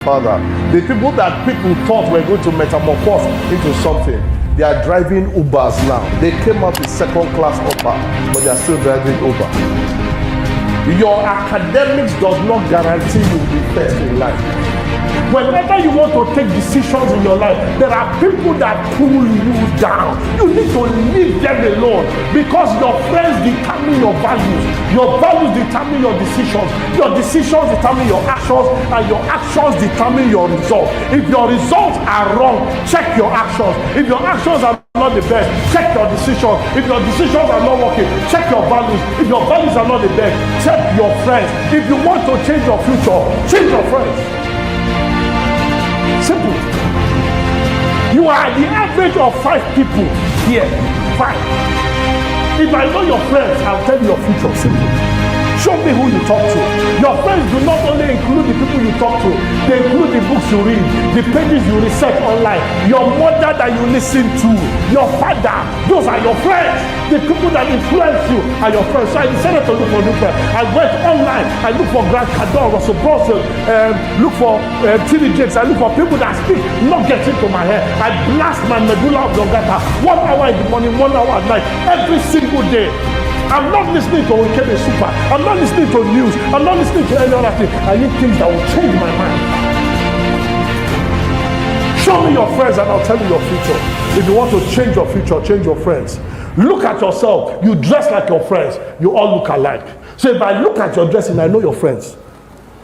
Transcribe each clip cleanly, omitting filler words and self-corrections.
Father. The people that people thought were going to metamorphose into something, they are driving Ubers now. They came up with second-class Uber, but they are still driving Uber. Your academics does not guarantee you will be first in life. Whenever you want to take decisions in your life, there are people that pull you down. You need to leave them alone, because your friends determine your values. Your values determine your decisions. Your decisions determine your actions, and your actions determine your results. If your results are wrong, check your actions. If your actions are not the best, check your decisions. If your decisions are not working, check your values. If your values are not the best, check your friends. If you want to change your future, change your friends. Simple. You are the average of 5 people here. 5. If I know your friends, I'll tell you your future. Simple. Show me who you talk to. Your friends do not only include the people you talk to, they include the books you read, the pages you research online, your mother that you listen to, your father. Those are your friends. The people that influence you are your friends. So I decided to look for new friends. I went online. I look for Grant Cardone, Russell Brunson, look for T.D. Jakes. I look for people that speak, not get into my head. I blast my medulla oblongata 1 hour in the morning, 1 hour at night, every single day. I'm not listening to Okebe Super. I'm not listening to news. I'm not listening to any other thing. I need things that will change my mind. Show me your friends and I'll tell you your future. If you want to change your future, change your friends. Look at yourself. You dress like your friends. You all look alike. So if I look at your dressing, I know your friends.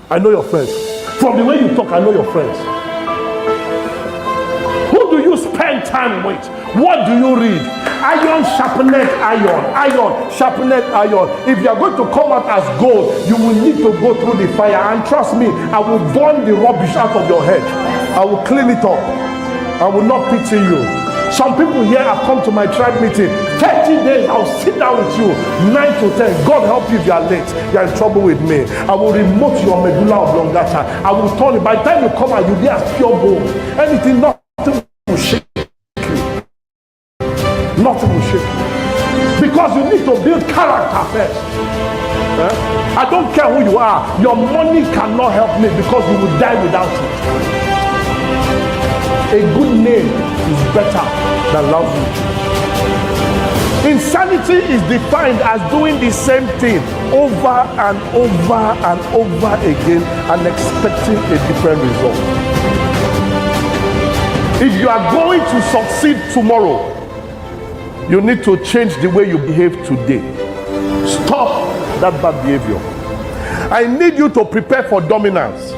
I know your friends. From the way you talk, I know your friends. Who do you spend time with? What do you read? Iron sharpened iron. Iron sharpened iron. If you are going to come out as gold, you will need to go through the fire. And trust me, I will burn the rubbish out of your head. I will clean it up. I will not pity you. Some people here have come to my tribe meeting. 30 days, I'll sit down with you. 9 to 10. God help you if you are late. You are in trouble with me. I will remote your medulla oblongata. I will turn it. By the time you come out, you'll be as pure gold. Anything, nothing will shake. Nothing will shake you. Because you need to build character first. I don't care who you are. Your money cannot help me because you will die without it. A good name is better than lousy. Insanity is defined as doing the same thing over and over and over again and expecting a different result. If you are going to succeed tomorrow, you need to change the way you behave today. Stop that bad behavior. I need you to prepare for dominance.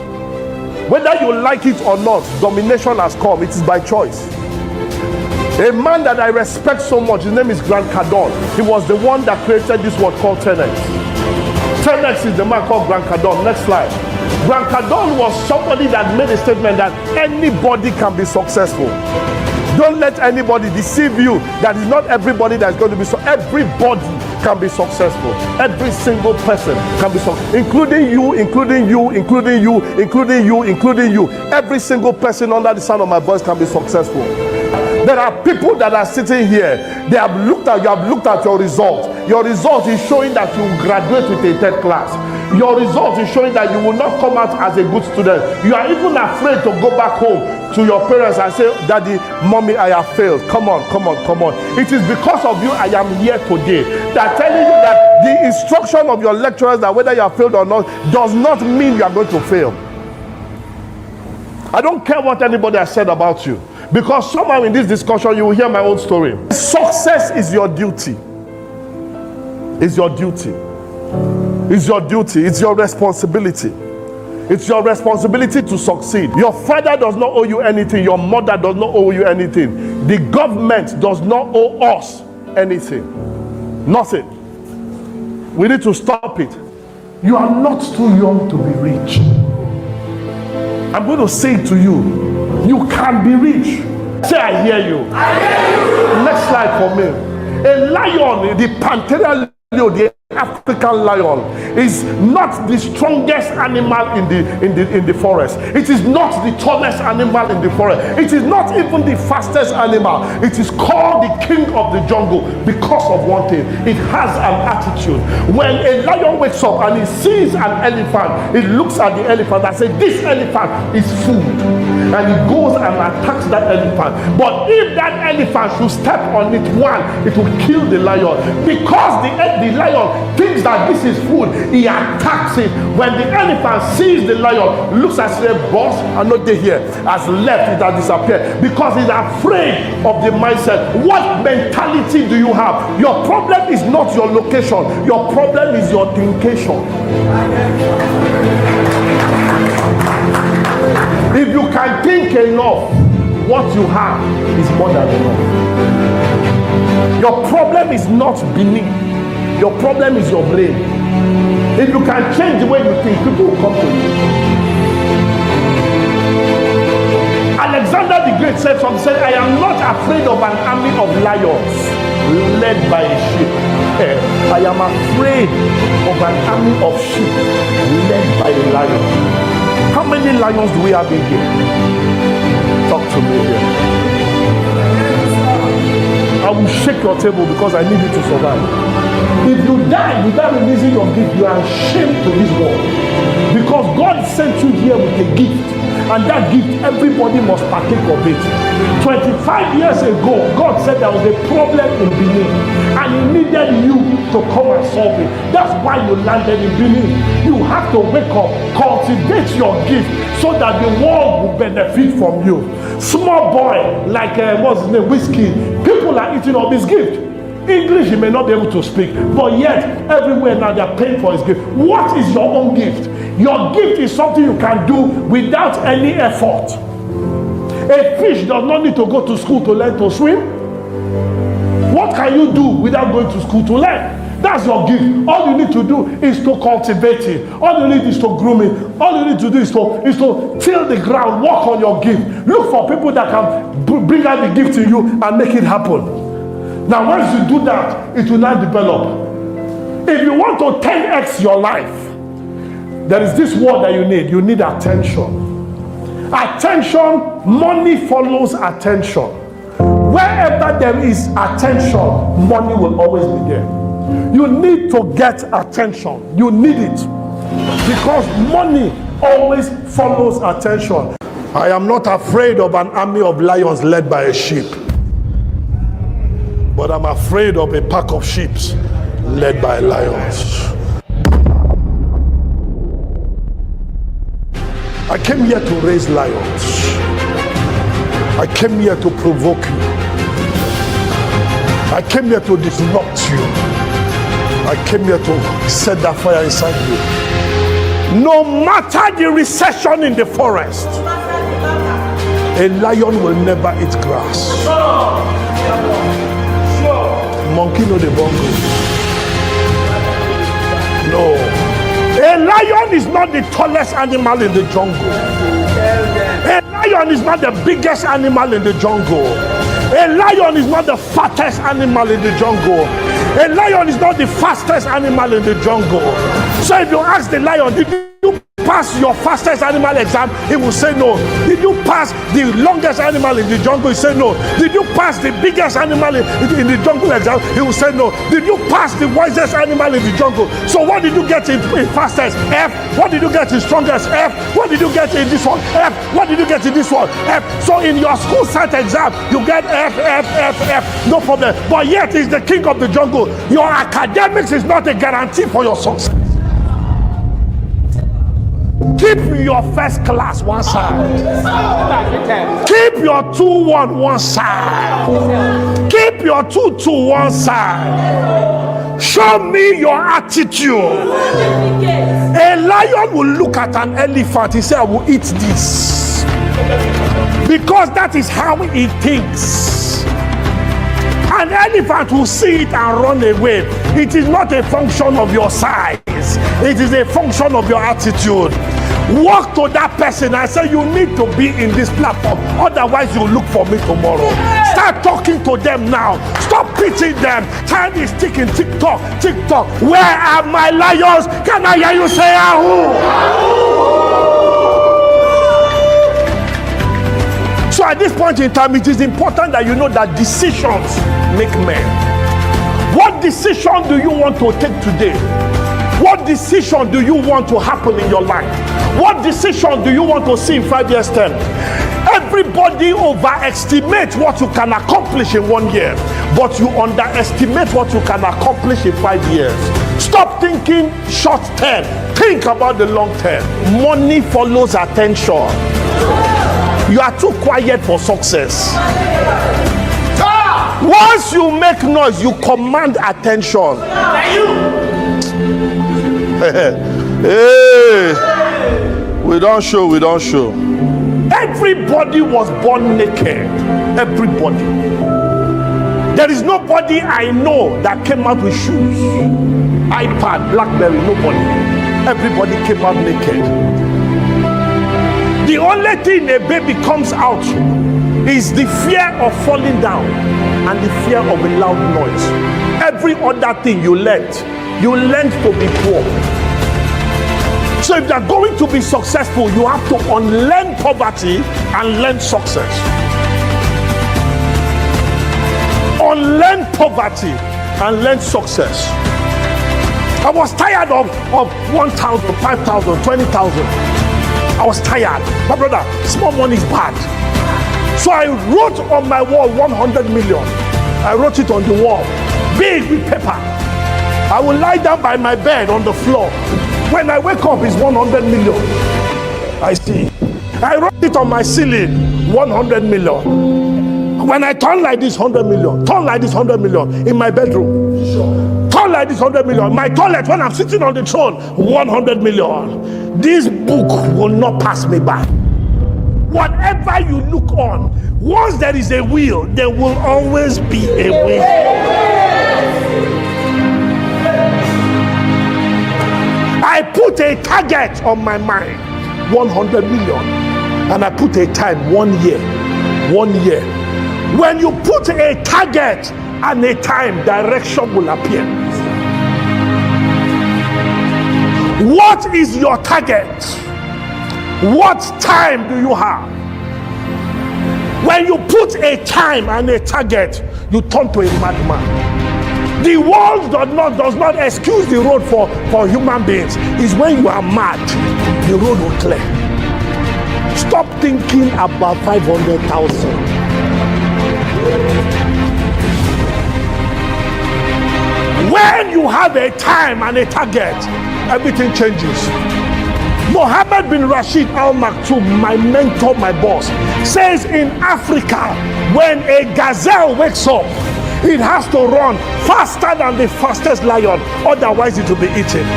Whether you like it or not, domination has come. It is by choice. A man that I respect so much, his name is Grant Cardone. He was the one that created this word called 10x. 10x is the man called Grant Cardone. Next slide. Grant Cardone was somebody that made a statement that anybody can be successful. Don't let anybody deceive you that is not everybody that's going to be everybody can be successful. Every single person can be successful, including you, including you, including you, including you, including you. Every single person under the sound of my voice can be successful. There are people that are sitting here. They have looked at you have looked at your result. Your result is showing that you graduate with a 3rd class. Your result is showing that you will not come out as a good student. You are even afraid to go back home to your parents and say, Daddy, Mommy, I have failed. Come on, come on, come on. It is because of you I am here today. They are telling you that the instruction of your lecturers that whether you have failed or not does not mean you are going to fail. I don't care what anybody has said about you, because somehow in this discussion you will hear my own story. Success is your duty. It's your duty. It's your duty. It's your responsibility. It's your responsibility to succeed. Your father does not owe you anything. Your mother does not owe you anything. The government does not owe us anything. Nothing. We need to stop it. You are not too young to be rich. I'm going to say it to you. You can be rich. Say, I hear you. I hear you. Next slide for me. A lion, the Panthera leo, the African lion, is not the strongest animal in the forest. It is not the tallest animal in the forest. It is not even the fastest animal. It is called the king of the jungle because of one thing. It has an attitude. When a lion wakes up and he sees an elephant, he looks at the elephant and says, this elephant is food. And he goes and attacks that elephant. But if that elephant should step on it, one, it will kill the lion. Because the lion thinks that this is food, he attacks it. When the elephant sees the lion, looks as if, boss, I'm not there here, has left, it has disappeared. Because he's afraid of the mindset. What mentality do you have? Your problem is not your location. Your problem is your thincation. If you can think enough, what you have is more than enough. Your problem is not beneath. Your problem is your brain. If you can change the way you think, people will come to you. Alexander the Great said something, said, I am not afraid of an army of lions led by a sheep. I am afraid of an army of sheep led by a lion. How many lions do we have in here? Talk to me here. I will shake your table because I need you to survive. If you die without releasing your gift, you are ashamed to this world. Because God sent you here with a gift. And that gift, everybody must partake of it. 25 years ago, God said there was a problem in Benin. And he needed you to come and solve it. That's why you landed in Benin. You have to wake up, cultivate your gift so that the world will benefit from you. Small boy, like what's his name, Whiskey, people are eating up his gift. English he may not be able to speak, but yet everywhere now they are paying for his gift. What is your own gift? Your gift is something you can do without any effort. A fish does not need to go to school to learn to swim. What can you do without going to school to learn? That's your gift. All you need to do is to cultivate it. All you need is to groom it. All you need to do is to till the ground, work on your gift. Look for people that can bring out the gift in you and make it happen. Now, once you do that, it will now develop. If you want to 10x your life, there is this word that you need. You need attention. Attention, money follows attention. Wherever there is attention, money will always be there. You need to get attention. You need it. Because money always follows attention. I am not afraid of an army of lions led by a sheep. But I'm afraid of a pack of sheep led by lions. I came here to raise lions. I came here to provoke you. I came here to disrupt you. I came here to set that fire inside you. No matter the recession in the forest, a lion will never eat grass. Monkey no the bongo. No. A lion is not the tallest animal in the jungle. A lion is not the biggest animal in the jungle. A lion is not the fattest animal in the jungle. A lion is not the fastest animal in the jungle. So if you ask the lion, did you pass your fastest animal exam? He will say no. Did you pass the longest animal in the jungle? He said no. Did you pass the biggest animal in the jungle exam? He will say no. Did you pass the wisest animal in the jungle? So what did you get in fastest? F. What did you get in strongest? F. What did you get in this one? F. What did you get in this one? F. So in your school site exam, you get F, F, F, F. No problem. But yet he's the king of the jungle. Your academics is not a guarantee for your success. Keep your first class one side. Keep your 2-1 one side. Keep your 2-2 one side. Show me your attitude. A lion will look at an elephant. He said, I will eat this. Because that is how he thinks. An elephant will see it and run away. It is not a function of your size. It is a function of your attitude. Walk to that person and say, you need to be in this platform, otherwise you look for me tomorrow. Start talking to them now. Stop pitching them. Time is ticking. TikTok. Where are my lions? Can I hear you say ahoo? So at this point in time, it is important that you know that decisions make men. What decision do you want to take today? What decision do you want to happen in your life? What decision do you want to see in 5 years' time? Everybody overestimates what you can accomplish in 1 year, but you underestimate what you can accomplish in 5 years. Stop thinking short term. Think about the long term. Money follows attention. You are too quiet for success. Once you make noise, you command attention. Hey, we don't show. Everybody was born naked. Everybody. There is nobody I know that came out with shoes, iPad, BlackBerry. Nobody. Everybody came out naked. The only thing a baby comes out is the fear of falling down and the fear of a loud noise. Every other thing you learned to be poor. So if you're going to be successful, you have to unlearn poverty and learn success. Unlearn poverty and learn success. I was tired of 1,000, 5,000, 20,000. I was tired. My brother, small money is bad. So I wrote on my wall 100 million. I wrote it on the wall, big with paper. I will lie down by my bed on the floor. When I wake up, it's 100 million. I see. I wrote it on my ceiling, 100 million. When I turn like this, 100 million. Turn like this, 100 million in my bedroom. Turn like this, 100 million. My toilet, when I'm sitting on the throne, 100 million. This book will not pass me by. Whatever you look on, once there is a will, there will always be a will. I put a target on my mind, 100 million, and I put a time, 1 year. 1 year. When you put a target and a time, direction will appear. What is your target? What time do you have? When you put a time and a target, you turn to a madman. The world does not excuse the road for human beings. It's when you are mad, the road will clear. Stop thinking about 500,000. When you have a time and a target, everything changes. Mohammed bin Rashid Al Maktoum, my mentor, my boss, says in Africa, when a gazelle wakes up, it has to run faster than the fastest lion, otherwise it will be eaten.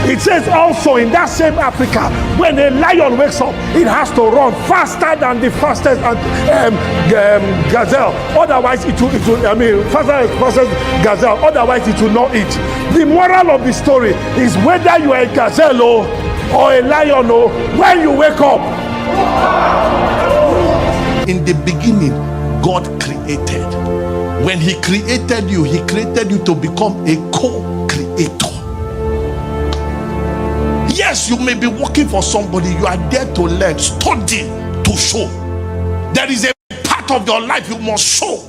It says also in that same Africa, when a lion wakes up, it has to run faster than the fastest gazelle, otherwise it will fastest gazelle, otherwise it will not eat. The moral of the story is whether you are a gazelle or a lion, when you wake up. In the beginning, God created. When he created you to become a co-creator. Yes, you may be working for somebody. You are there to learn, study, to show. There is a part of your life you must show.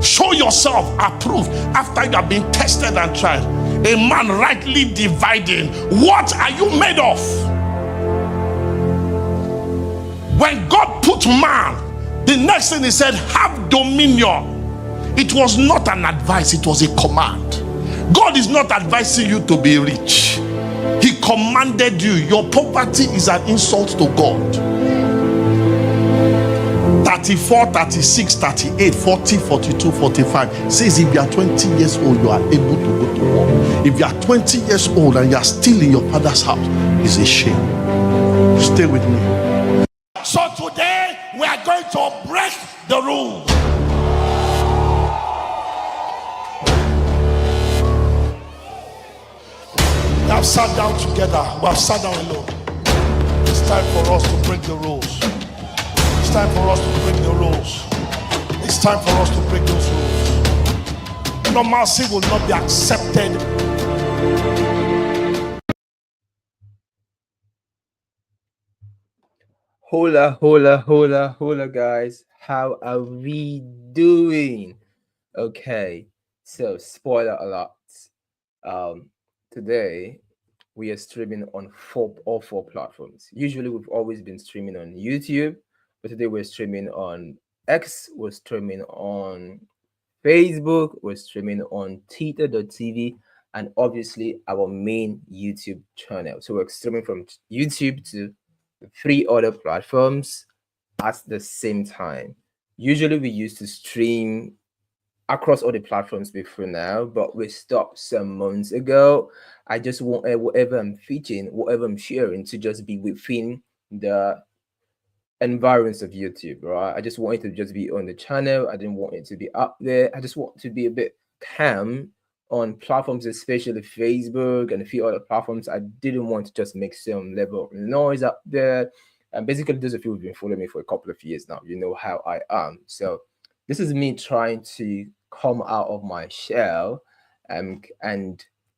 Show yourself approved after you have been tested and tried. A man rightly dividing. What are you made of? When God put man, the next thing he said, have dominion. It was not an advice, it was a command. God is not advising you to be rich. He commanded you. Your poverty is an insult to God. 34, 36, 38, 40, 42, 45 says if you are 20 years old, you are able to go to war. If you are 20 years old and you are still in your father's house, it's a shame. Stay with me. So today we are going to break the rules. We have sat down together. We have sat down alone. time for us to break the rules. It's time for us to break the rules. It's time for us to break those rules. Normalcy will not be accepted. Hola, guys. How are we doing? Okay, so spoiler alert. Today we are streaming on all four platforms. Usually we've always been streaming on YouTube, but today we're streaming on X, we're streaming on Facebook, we're streaming on Twitter.tv, and obviously our main YouTube channel. So we're streaming from YouTube to three other platforms at the same time. Usually we used to stream across all the platforms before now, but we stopped some months ago. I just want whatever I'm featuring, whatever I'm sharing to just be within the environs of YouTube, right? I just want it to just be on the channel. I didn't want it to be up there. I just want to be a bit calm on platforms, especially Facebook and a few other platforms. I didn't want to just make some level of noise up there. And basically, those of you who've been following me for a couple of years now, you know how I am. So this is me trying to come out of my shell and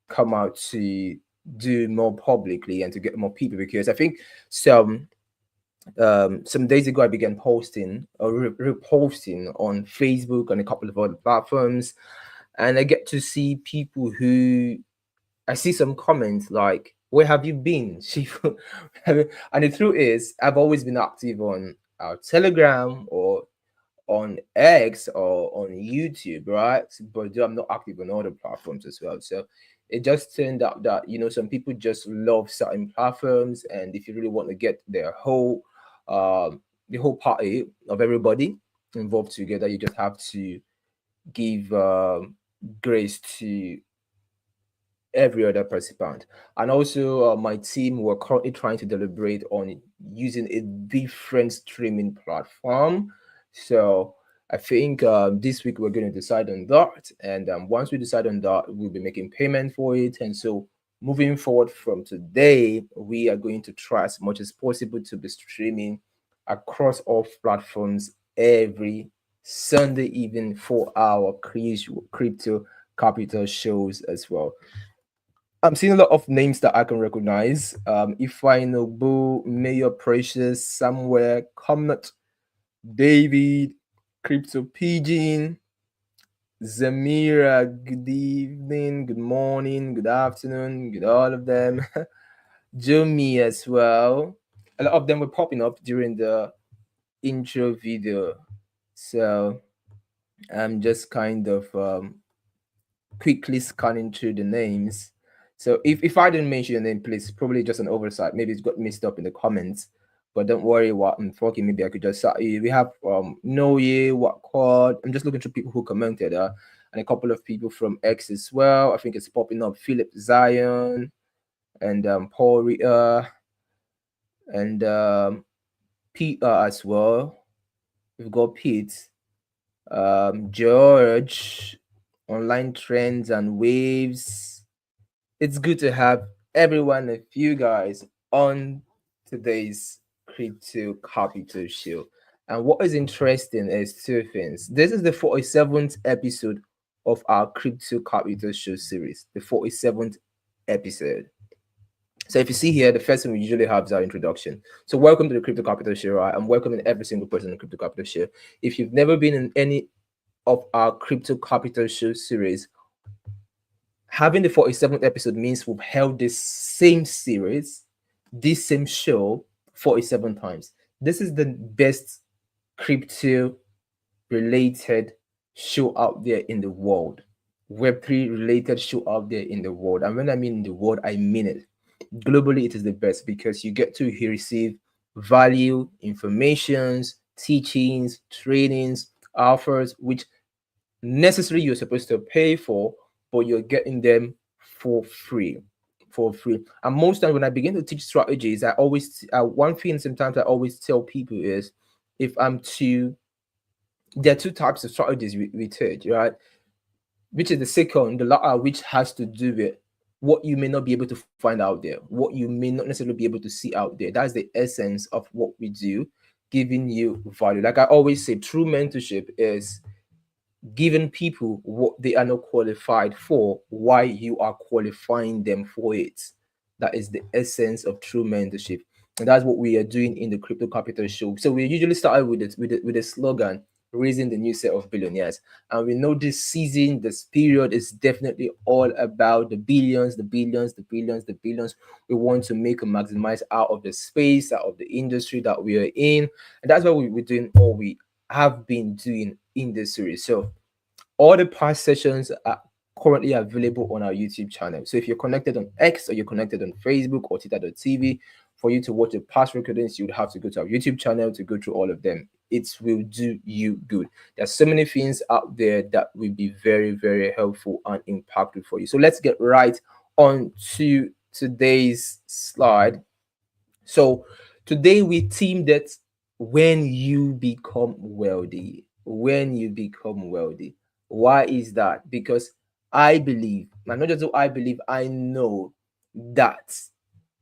come out to do more publicly and to get more people, because I think some days ago I began posting or reposting on Facebook and a couple of other platforms, and I get to see people who I see some comments like, "Where have you been, Shifu?" And the truth is, I've always been active on our Telegram or on X or on YouTube, right? But I'm not active on other platforms as well. So it just turned out that some people just love certain platforms, and if you really want to get the whole party of everybody involved together, you just have to give grace to every other participant. And also, my team were currently trying to deliberate on using a different streaming platform. So I think this week we're going to decide on that. And once we decide on that, we'll be making payment for it. And so moving forward from today, we are going to try as much as possible to be streaming across all platforms every Sunday evening for our crypto capital shows as well. I'm seeing a lot of names that I can recognize. Ify Nobu, Mayor Precious, Somewhere, Comnot, David, Crypto Pigeon, Zamira, good evening, good morning, good afternoon, good all of them. Jomi as well. A lot of them were popping up during the intro video. So I'm just kind of quickly scanning through the names. So if I didn't mention your name, please, probably just an oversight. Maybe it's got mixed up in the comments. But don't worry what I'm talking. Maybe I could just we have Noye, what quad. I'm just looking through people who commented, and a couple of people from X as well. I think it's popping up. Philip Zion and Paul Rita and Peter as well. We've got Pete, George, online trends and waves. It's good to have everyone of you guys on today's crypto capital show. And what is interesting is two things. This is the 47th episode of our crypto capital show series, the 47th episode. So if you see here, the first thing we usually have is our introduction. So welcome to the Crypto Capital Show, right? I'm welcoming every single person in the Crypto Capital Show. If you've never been in any of our Crypto Capital Show series, having the 47th episode means we've held this same series, this same show 47 times. This is the best crypto related show out there in the world. Web3 related show out there in the world. And when I mean in the world, I mean it. Globally, it is the best because you get to receive value, informations, teachings, trainings, offers, which necessarily you're supposed to pay for, but you're getting them for free. And most times when I begin to teach strategies, I always one thing sometimes I always tell people is, if I'm to there are two types of strategies we teach, right? Which is the second, the latter, which has to do what you may not be able to find out there, what you may not necessarily be able to see out there. That's the essence of what we do, giving you value. Like I always say, true mentorship is giving people what they are not qualified for, why you are qualifying them for it. That is the essence of true mentorship. And that's what we are doing in the Crypto Capital Show. So we usually start with it with a slogan, raising the new set of billionaires. And we know this season, this period is definitely all about the billions, the billions, the billions, the billions. We want to make a maximize out of the space, out of the industry that we are in. And that's what we're doing, or we have been doing in this series. So all the past sessions are currently available on our YouTube channel. So if you're connected on X, or you're connected on Facebook or Twitter.tv, for you to watch the past recordings, you would have to go to our YouTube channel to go through all of them. It will do you good. There's so many things out there that will be very, very helpful and impactful for you. So let's get right on to today's slide. So today we teamed it, when you become wealthy. When you become wealthy. Why is that? Because I believe, and not just do I believe, I know that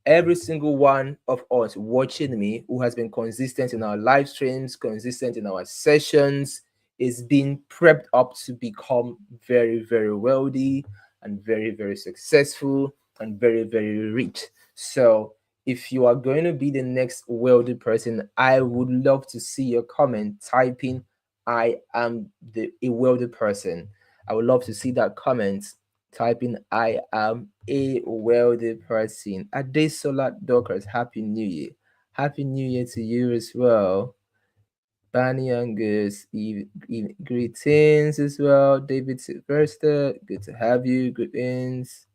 every single one of us watching me who has been consistent in our live streams, consistent in our sessions, is being prepped up to become very, very wealthy and very, very successful and very, very rich. So if you are going to be the next wealthy person, I would love to see your comment typing, I am a wealthy person. I would love to see that comment typing, I am a wealthy person. Adesola Dockers, Happy New Year. Happy New Year to you as well. Banny Angus, greetings as well. David Sylvester, good to have you. Greetings.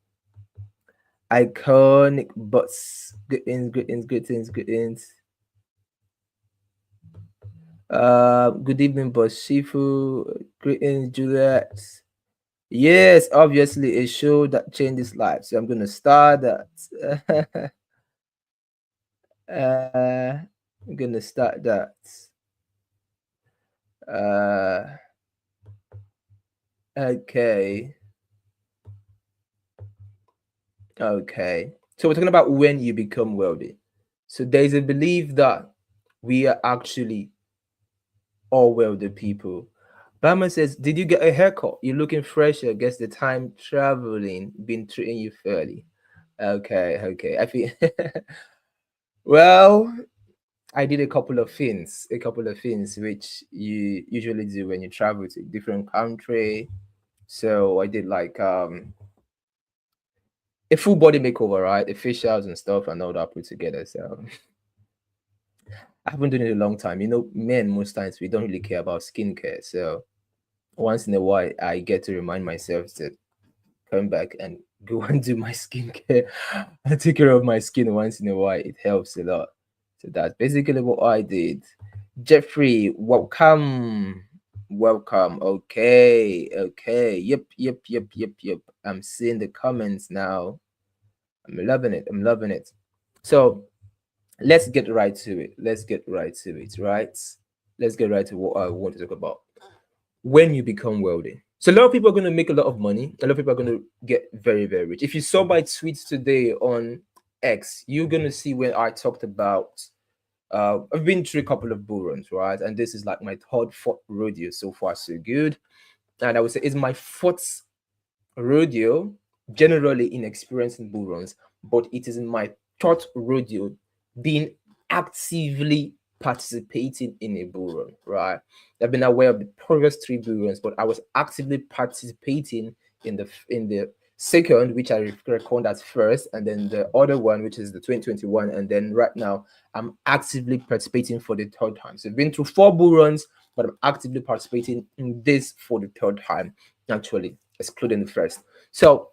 Iconic Butts, greetings, greetings, greetings, greetings. Good evening, Boss Shifu. Greetings, Juliet. Yes, obviously a show that changes lives. So I'm gonna start that. I'm gonna start that. Okay. Okay. So we're talking about when you become wealthy. So there's a belief that we are actually all wealthy people. Bama says, did you get a haircut? You're looking fresher. Guess the time traveling been treating you fairly. Okay. I feel well, I did a couple of things which you usually do when you travel to a different country. So I did like a full body makeover, right? The facials and stuff and all that put together. So I haven't done it in a long time. You know, men most times we don't really care about skincare. So once in a while I get to remind myself to come back and go and do my skincare and take care of my skin once in a while. It helps a lot. So that's basically what I did. Jeffrey, welcome. Welcome. Okay. Yep. I'm seeing the comments now. I'm loving it. So let's get right to it. Right? Let's get right to what I want to talk about. When you become wealthy. So a lot of people are going to make a lot of money. A lot of people are going to get very, very rich. If you saw my tweets today on X, you're going to see when I talked about I've been through a couple of bull runs, right? And this is like my fourth rodeo. So far, so good. And I would say it's my fourth rodeo, generally inexperienced in bull runs, but it is my third rodeo being actively participating in a bull run, right? I've been aware of the previous three bull runs, but I was actively participating in the second, which I record as first, and then the other one, which is the 2021, and then right now I'm actively participating for the third time. So I've been through 4 bull runs, but I'm actively participating in this for the third time, actually, excluding the first. So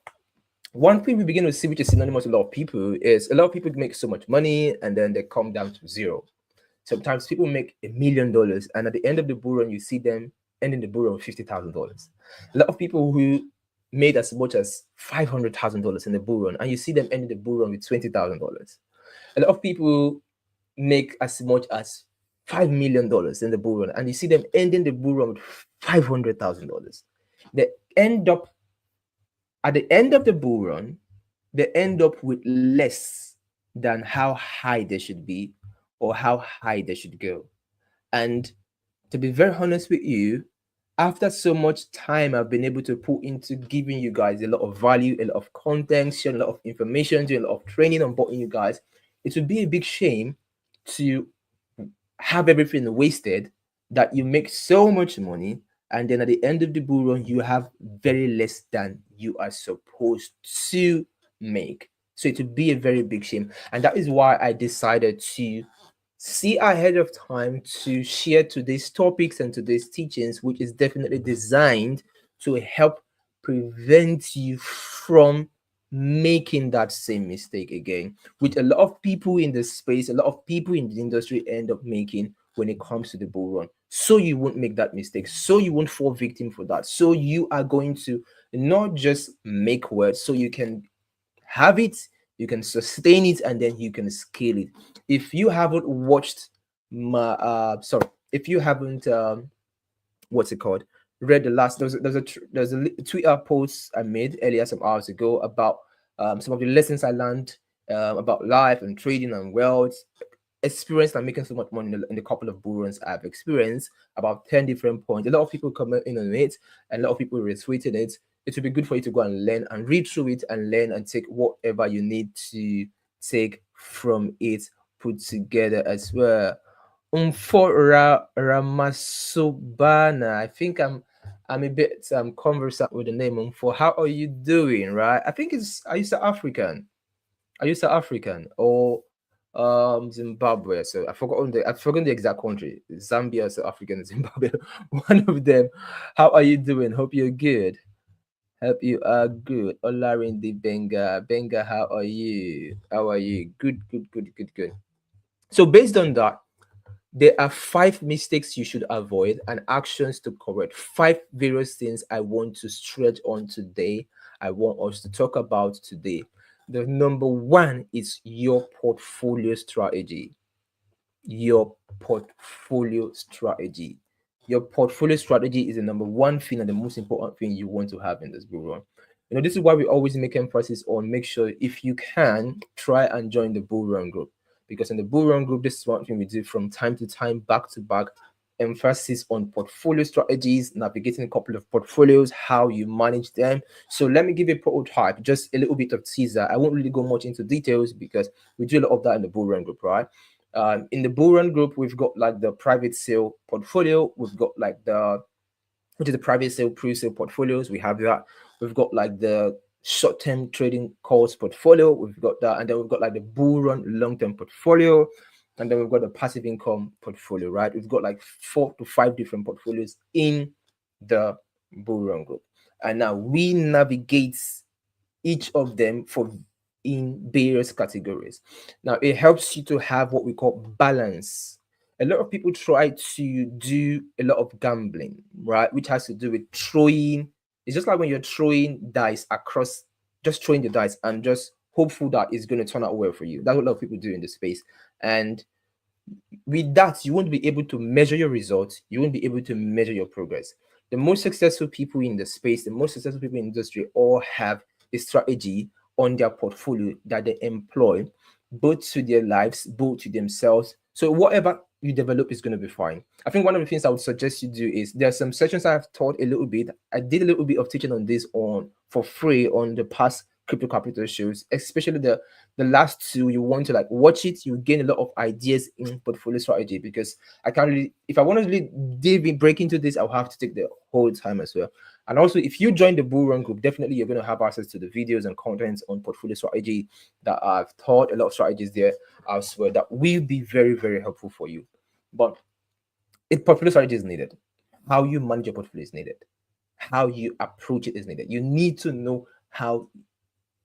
one thing we begin to see, which is synonymous with a lot of people, is a lot of people make so much money and then they come down to zero. Sometimes people make $1 million, and at the end of the bull run, you see them ending the bull run with $50,000. A lot of people who made as much as $500,000 in the bull run, and you see them ending the bull run with $20,000. A lot of people make as much as $5 million in the bull run, and you see them ending the bull run with $500,000. They end up at the end of the bull run, they end up with less than how high they should be or how high they should go. And to be very honest with you, after so much time I've been able to put into giving you guys a lot of value, a lot of content, sharing a lot of information, doing a lot of training on boarding you guys, it would be a big shame to have everything wasted, that you make so much money and then at the end of the bull run you have very less than you are supposed to make. So it would be a very big shame, and that is why I decided to see ahead of time to share today's topics and today's teachings, which is definitely designed to help prevent you from making that same mistake again, which a lot of people in the space, a lot of people in the industry end up making when it comes to the bull run. So you won't make that mistake, so you won't fall victim for that. So you are going to not just make words, so you can have it, you can sustain it, and then you can scale it. If you haven't watched my if you haven't what's it called, read the last, there's a Twitter post I made earlier some hours ago about some of the lessons I learned about life and trading and wealth experience and making so much money in the couple of bull runs I've experienced, about 10 different points. A lot of people comment in on it and a lot of people retweeted it. It would be good for you to go and learn and read through it and learn and take whatever you need to take from it put together as well. Ramasobana. I think I'm a bit conversant with the name Umfo. How are you doing? Right? I think it's, are you South African? Are you South African or Zimbabwe? So I've forgotten the exact country. Zambia, South Africa, and Zimbabwe. One of them. How are you doing? Hope you're good. Hope you are good. Olarindi Benga. Benga, how are you? How are you? Good, good, good, good, good. So based on that, there are 5 mistakes you should avoid and actions to correct. 5 various things I want to stretch on today. I want us to talk about today. The number 1 is your portfolio strategy. Your portfolio strategy. Your portfolio strategy is the number 1 thing and the most important thing you want to have in this bull run. You know, this is why we always make emphasis on make sure if you can try and join the bull run group, because in the bull run group, this is one thing we do from time to time, back to back, emphasis on portfolio strategies, navigating a couple of portfolios, how you manage them. So let me give you a prototype, just a little bit of teaser. I won't really go much into details because we do a lot of that in the bull run group, right? In the bull run group, we've got like the private sale portfolio, we've got like the, which is the private sale, pre-sale portfolios. We have that. We've got like the short-term trading calls portfolio. We've got that, and then we've got like the bull run long-term portfolio, and then we've got the passive income portfolio, right? We've got like 4 to 5 different portfolios in the bull run group, and now we navigate each of them for in various categories. Now it helps you to have what we call balance. A lot of people try to do a lot of gambling, right? Which has to do with throwing. It's just like when you're throwing dice across, just throwing the dice and just hopeful that it's going to turn out well for you. That's what a lot of people do in the space. And with that, you won't be able to measure your results. You won't be able to measure your progress. The most successful people in the space, the most successful people in the industry all have a strategy on their portfolio that they employ, both to their lives, both to themselves. So whatever you develop is going to be fine. I think one of the things I would suggest you do is there are some sessions I've taught a little bit. I did a little bit of teaching on this on for free on the past crypto capital shows, especially the last 2. You want to like watch it, you gain a lot of ideas in portfolio strategy, because I can't really, if I want to really break into this, I'll have to take the whole time as well. And also, if you join the bull run group, definitely you're going to have access to the videos and contents on portfolio strategy that I've taught. A lot of strategies there as well that will be very, very helpful for you. But portfolio strategy is needed. How you manage your portfolio is needed. How you approach it is needed. You need to know how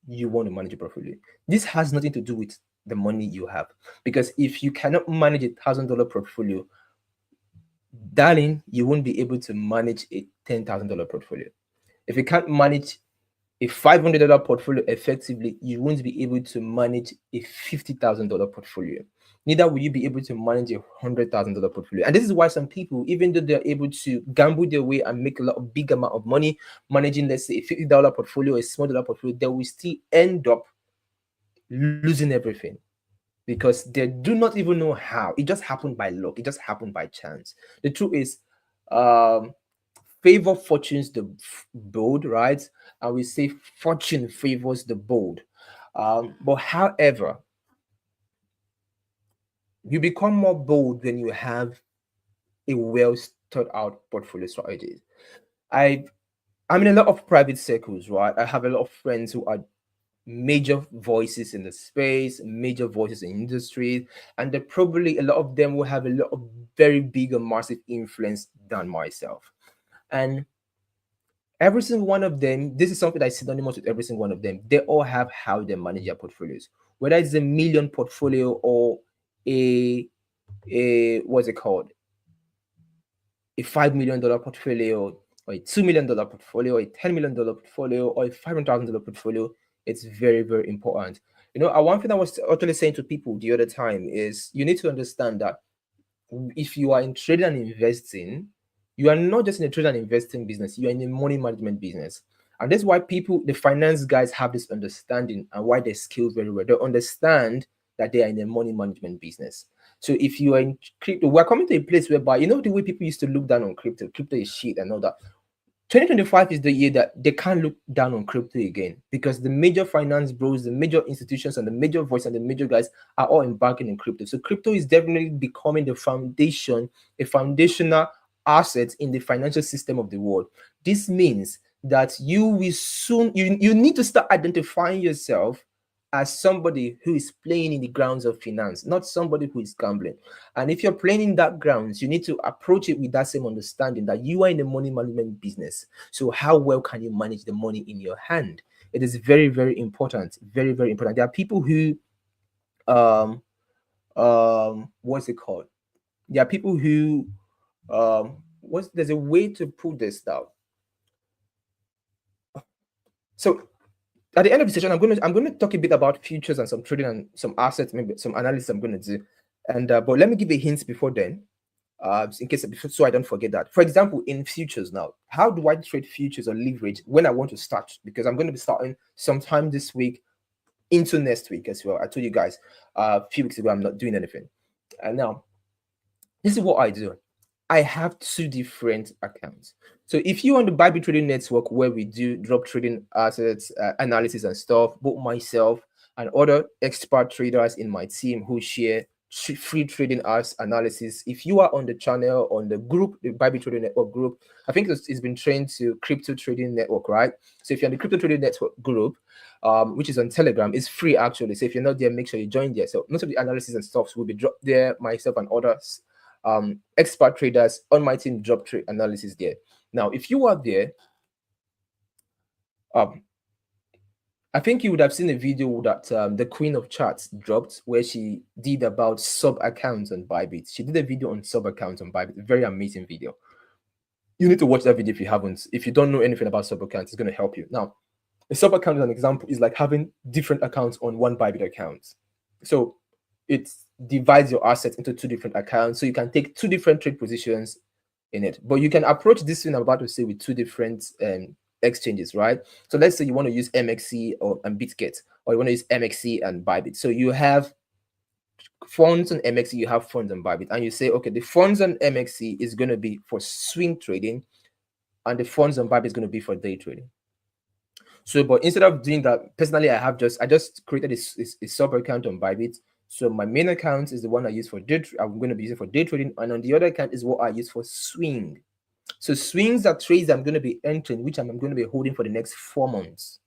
you want to manage your portfolio. This has nothing to do with the money you have, because if you cannot manage $1,000 portfolio, darling, you won't be able to manage a $10,000 portfolio. If you can't manage a $500 portfolio effectively, you won't be able to manage a $50,000 portfolio. Neither will you be able to manage a $100,000 portfolio. And this is why some people, even though they're able to gamble their way and make a lot of big amount of money managing, let's say, a $50 portfolio, a small dollar portfolio, they will still end up losing everything because they do not even know how. It just happened by luck. It just happened by chance. The truth is, um, favor fortunes the bold, right? And we say fortune favors the bold. But however, you become more bold when you have a well thought out portfolio strategy. I I'm in a lot of private circles, right? I have a lot of friends who are major voices in the space, major voices in industry, and there probably a lot of them will have a lot of very big and massive influence than myself. And every single one of them, this is something that is synonymous with every single one of them. They all have how they manage their portfolios, whether it's a million portfolio or a what's it called, a $5 million portfolio, or a $2 million portfolio, or a $10 million portfolio, or a $500,000 portfolio. It's very, very important. One thing I was actually saying to people the other time is you need to understand that if you are in trading and investing, you are not just in a trade and investing business, you are in a money management business. And that's why people, the finance guys, have this understanding and why they scale very well. They understand that they are in a money management business. So if you are in crypto, we're coming to a place whereby, the way people used to look down on crypto is shit and all that. 2025 is the year that they can't look down on crypto again because the major finance bros, the major institutions, and the major voice and the major guys are all embarking in crypto. So crypto is definitely becoming the foundation, a foundational asset in the financial system of the world. This means that you will soon you need to start identifying yourself as somebody who is playing in the grounds of finance, not somebody who is gambling. And if you're playing in that grounds, you need to approach it with that same understanding that you are in the money management business. So how well can you manage the money in your hand? It is very, very important. Very, very important. There are people who what's it called? There are people who there's a way to put this down. So at the end of the session, I'm gonna talk a bit about futures and some trading and some assets, maybe some analysis I'm gonna do. And but let me give a hint before then, in case so I don't forget that. For example, in futures now, how do I trade futures or leverage when I want to start? Because I'm going to be starting sometime this week into next week as well. I told you guys a few weeks ago I'm not doing anything, and now this is what I do. I have two different accounts. So if you're on the Bybit Trading Network where we do drop trading assets, analysis and stuff, both myself and other expert traders in my team who share free trading as analysis. If you are on the channel, on the group, the Bybit Trading Network group, I think it's been trained to Crypto Trading Network, right? So if you're in the Crypto Trading Network group, which is on Telegram, it's free actually. So if you're not there, make sure you join there. So most of the analysis and stuff will be dropped there. Myself and others expert traders on my team drop trade analysis there. Now, if you are there, I think you would have seen a video that the Queen of Charts dropped where she did about sub accounts on Bybit. She did a video on sub accounts on Bybit. Very amazing video. You need to watch that video if you haven't. If you don't know anything about sub accounts, it's going to help you. Now, a sub account, as an example, is like having different accounts on one Bybit account. So it divides your assets into two different accounts, so you can take two different trade positions in it. But you can approach this thing I'm about to say with two different exchanges, right? So let's say you want to use MXC and BitGet, or you want to use MXC and Bybit. So you have funds on MXC, you have funds on Bybit, and you say, okay, the funds on MXC is going to be for swing trading, and the funds on Bybit is going to be for day trading. So, but instead of doing that, personally, I just created a sub account on Bybit. So my main account is the one I use for I'm going to be using for day trading, and on the other account is what I use for swing. So swings are trades I'm going to be entering, which I'm going to be holding for the next 4 months.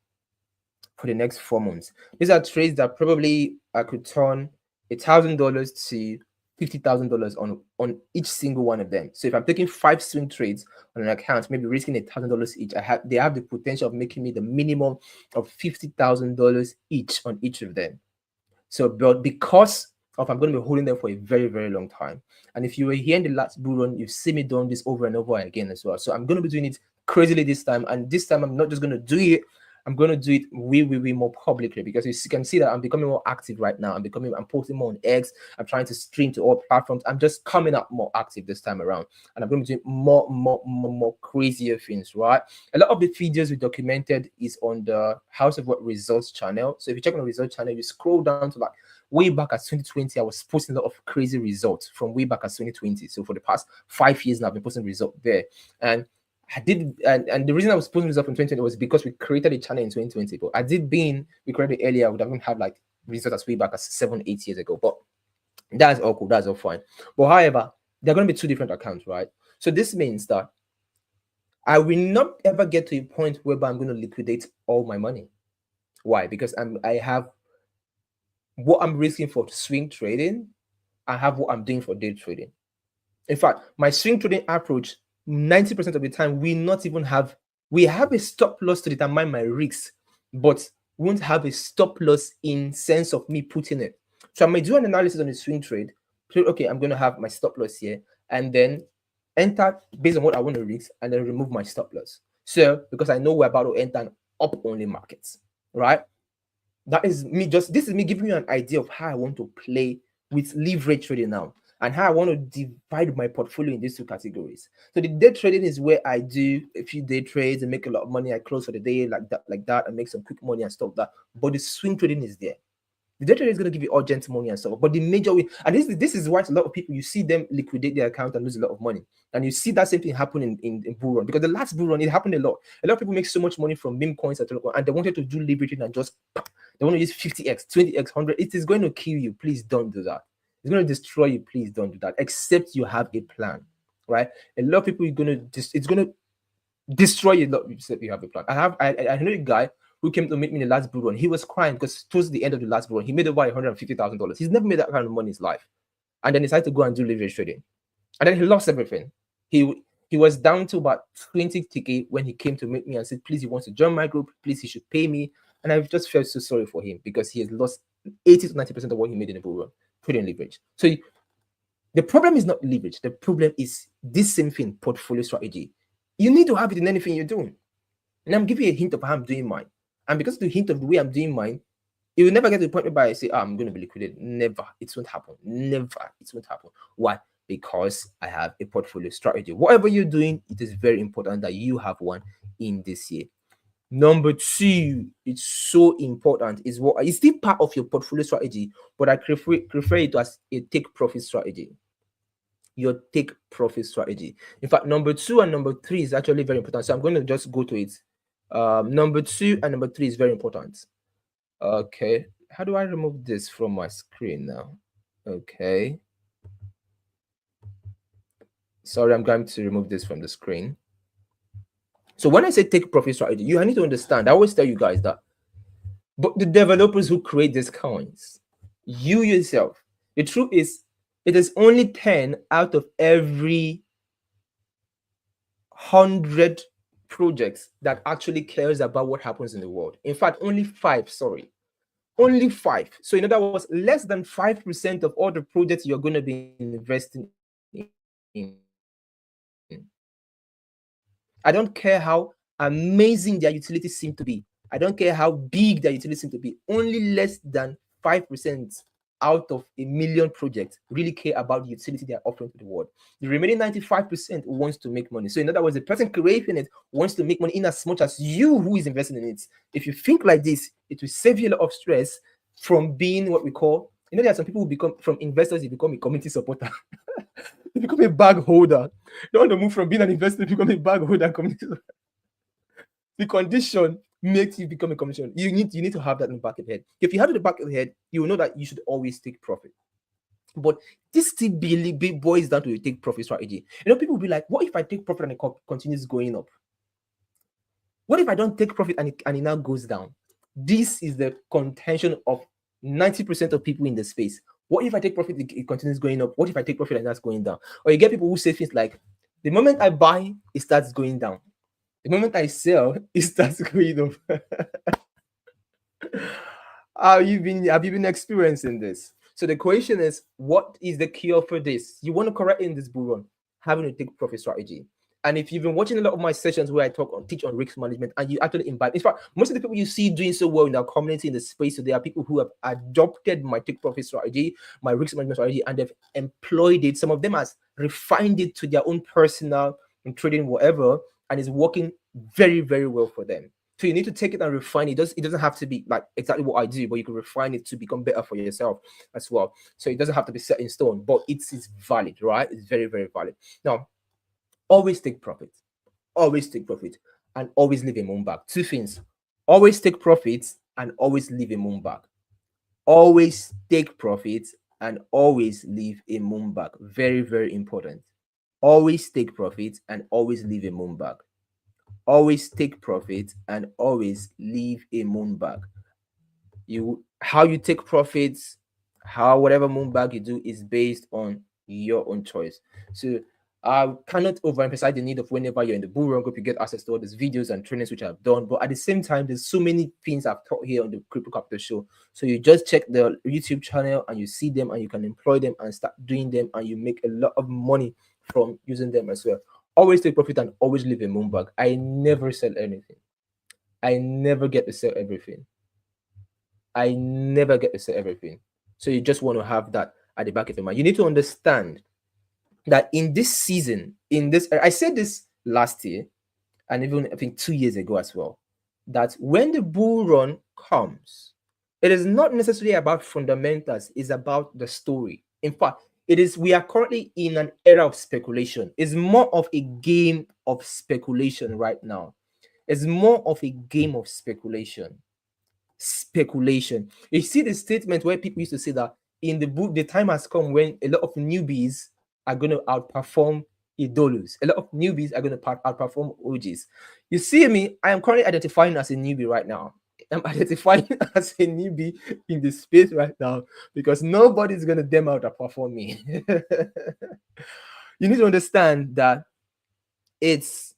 For the next 4 months, these are trades that probably I could turn $1,000 to $50,000 on each single one of them. So if I'm taking 5 swing trades on an account, maybe risking $1,000 each, they have the potential of making me the minimum of $50,000 each on each of them. So, but because of I'm going to be holding them for a very, very long time. And if you were here in the last bull run, you've seen me doing this over and over again as well. So I'm going to be doing it crazily this time. And this time I'm not just going to do it I'm going to do it way more publicly, because you can see that I'm becoming more active right now. I'm posting more on X. I'm trying to stream to all platforms. I'm just coming up more active this time around, and I'm going to do more crazier things, right? A lot of the videos we documented is on the House of What Results channel. So if you check on the results channel, you scroll down to like way back at 2020, I was posting a lot of crazy results from way back at 2020. So for the past 5 years now, I've been posting results there. And I did, and the reason I was posting results from 2020 was because we created a channel in 2020. But we created earlier, I would have had like results as way back as 7-8 years ago. But that's all cool, that's all fine. But however, they're going to be two different accounts, right? So this means that I will not ever get to a point whereby I'm going to liquidate all my money. Why? Because I have what I'm risking for swing trading. I have what I'm doing for day trading. In fact, my swing trading approach, 90% of the time, we have a stop loss to determine my risks, but we won't have a stop loss in sense of me putting it. So I might do an analysis on the swing trade. Okay, I'm going to have my stop loss here, and then enter based on what I want to risk, and then remove my stop loss. So because I know we're about to enter an up only markets, right? This is me giving you an idea of how I want to play with leverage trading now, and how I want to divide my portfolio in these two categories. So the day trading is where I do a few day trades and make a lot of money. I close for the day like that, and make some quick money and stuff like that. But the swing trading is there. The day trading is going to give you urgent money and stuff. But the major way, and this is why a lot of people, you see them liquidate their account and lose a lot of money. And you see that same thing happen in bull run, because the last bull run, it happened a lot. A lot of people make so much money from meme coins and they wanted to do leveraging and just they want to use 50x, 20x, 100. It is going to kill you. Please don't do that. It's going to destroy you. Please don't do that. Except you have a plan, right? A lot of people it's going to destroy you. Except you have a plan. I know a guy who came to meet me in the last bull run. He was crying because towards the end of the last bull run, he made over $150,000. He's never made that kind of money in his life, and then decided to go and do leverage trading, and then he lost everything. He was down to about 20k when he came to meet me and said, please, he wants to join my group. Please, he should pay me. And I just felt so sorry for him, because he has lost 80 to 90% of what he made in the bull run, trading leverage. So the problem is not leverage. The problem is this same thing, portfolio strategy. You need to have it in anything you're doing. And I'm giving you a hint of how I'm doing mine. And because of the hint of the way I'm doing mine, you will never get to the point where I say, I'm going to be liquidated. Never. It won't happen. Never. It won't happen. Why? Because I have a portfolio strategy. Whatever you're doing, it is very important that you have one in this year. Number two, it's so important, is what is still part of your portfolio strategy, but I prefer it as a take profit strategy. Your take profit strategy. In fact, number 2 and number 3 is actually very important. So I'm going to just go to it. Number 2 and number 3 is very important. Okay. How do I remove this from my screen now? Okay. Sorry, I'm going to remove this from the screen. So when I say take profit strategy, you need to understand, I always tell you guys that, but the developers who create these coins, you yourself, the truth is, it is only 10 out of every 100 projects that actually cares about what happens in the world. In fact, only 5, sorry. Only 5. So in other words, less than 5% of all the projects you're going to be investing in. I don't care how amazing their utilities seem to be. I don't care how big their utilities seem to be. Only less than 5% out of a million projects really care about the utility they are offering to the world. The remaining 95% wants to make money. So in other words, the person creating it wants to make money in as much as you who is investing in it. If you think like this, it will save you a lot of stress from being what we call, there are some people who become, from investors, you become a community supporter. You become a bag holder. You don't want to move from being an investor to become a bag holder. Community. The condition makes you become a commission. You need to have that in the back of the head. If you have it in the back of the head, you will know that you should always take profit. But this still boils down to a take profit strategy. People will be like, what if I take profit and it continues going up? What if I don't take profit and it now goes down? This is the contention of 90% of people in the space. What if I take profit, it continues going up? What if I take profit and that's going down? Or you get people who say things like, the moment I buy, it starts going down. The moment I sell, it starts going up. Have you been experiencing this? So the question is, what is the cure for this? You want to correct in this bull run, having a take profit strategy. And if you've been watching a lot of my sessions where I teach on risk management, and you actually imbibe, in fact, most of the people you see doing so well in our community in the space today are people who have adopted my take profit strategy, my risk management strategy, and they've employed it. Some of them has refined it to their own personal and trading, whatever, and is working very, very well for them. So you need to take it and refine it. It doesn't have to be like exactly what I do, but you can refine it to become better for yourself as well. So it doesn't have to be set in stone, but it's valid, right? It's very, very valid. Now, always take profit. Always take profit and always leave a moon bag. Two things. Always take profits and always leave a moon bag. Always take profits and always leave a moon bag. Very, very important. Always take profits and always leave a moon bag. Always take profit and always leave a moon bag. How you take profits, how whatever moon bag you do is based on your own choice. So I cannot overemphasize the need of whenever you're in the bull run group, you get access to all these videos and trainings which I've done. But at the same time, there's so many things I've taught here on the Crypto Capital Show. So you just check the YouTube channel and you see them and you can employ them and start doing them, and you make a lot of money from using them as well. Always take profit and always leave a moon bag. I never sell anything. I never get to sell everything. I never get to sell everything. So you just want to have that at the back of your mind. You need to understand that in this season, I said this last year, and even I think 2 years ago as well, that when the bull run comes, it is not necessarily about fundamentals, it's about the story. In fact, we are currently in an era of speculation. It's more of a game of speculation right now. It's more of a game of speculation. You see the statement where people used to say that in the book, the time has come when a lot of newbies are going to outperform Idolus. A lot of newbies are going to outperform OGs. You see me, I am currently identifying as a newbie right now. I'm identifying as a newbie in the space right now because nobody's going to them outperform me. You need to understand that it's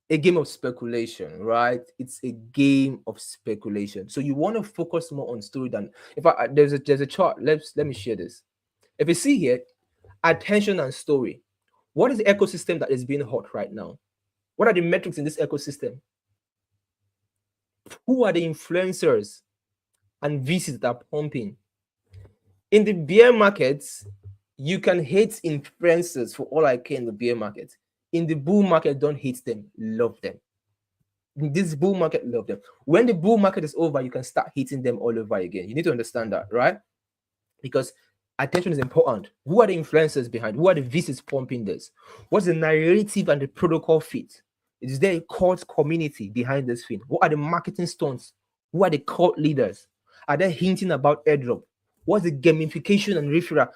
a game of speculation, right? It's a game of speculation. So you want to focus more on story than. In fact, there's a chart. Let me share this. If you see here, attention and story. What is the ecosystem that is being hot right now? What are the metrics in this ecosystem? Who are the influencers and VCs that are pumping? In the bear markets, you can hate influencers for all I care in the bear market. In the bull market, don't hate them, love them. In this bull market, love them. When the bull market is over, you can start hating them all over again. You need to understand that, right? Because attention is important. Who are the influencers behind? Who are the VCs pumping this? What's the narrative and the protocol fit? Is there a cult community behind this thing? What are the marketing stunts? Who are the cult leaders? Are they hinting about airdrop? What's the gamification and referral?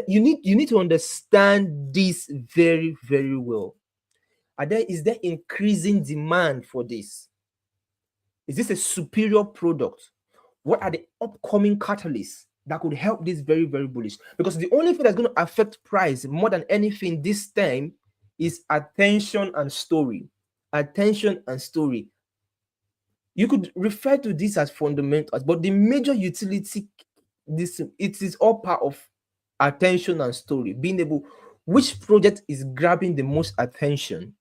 You need to understand this very, very well. Is there increasing demand for this? Is this a superior product? What are the upcoming catalysts that could help this very, very bullish? Because the only thing that's going to affect price more than anything this time is attention and story. Attention and story. You could refer to this as fundamentals, but the major utility, it is all part of attention and story. Being able, which project is grabbing the most attention?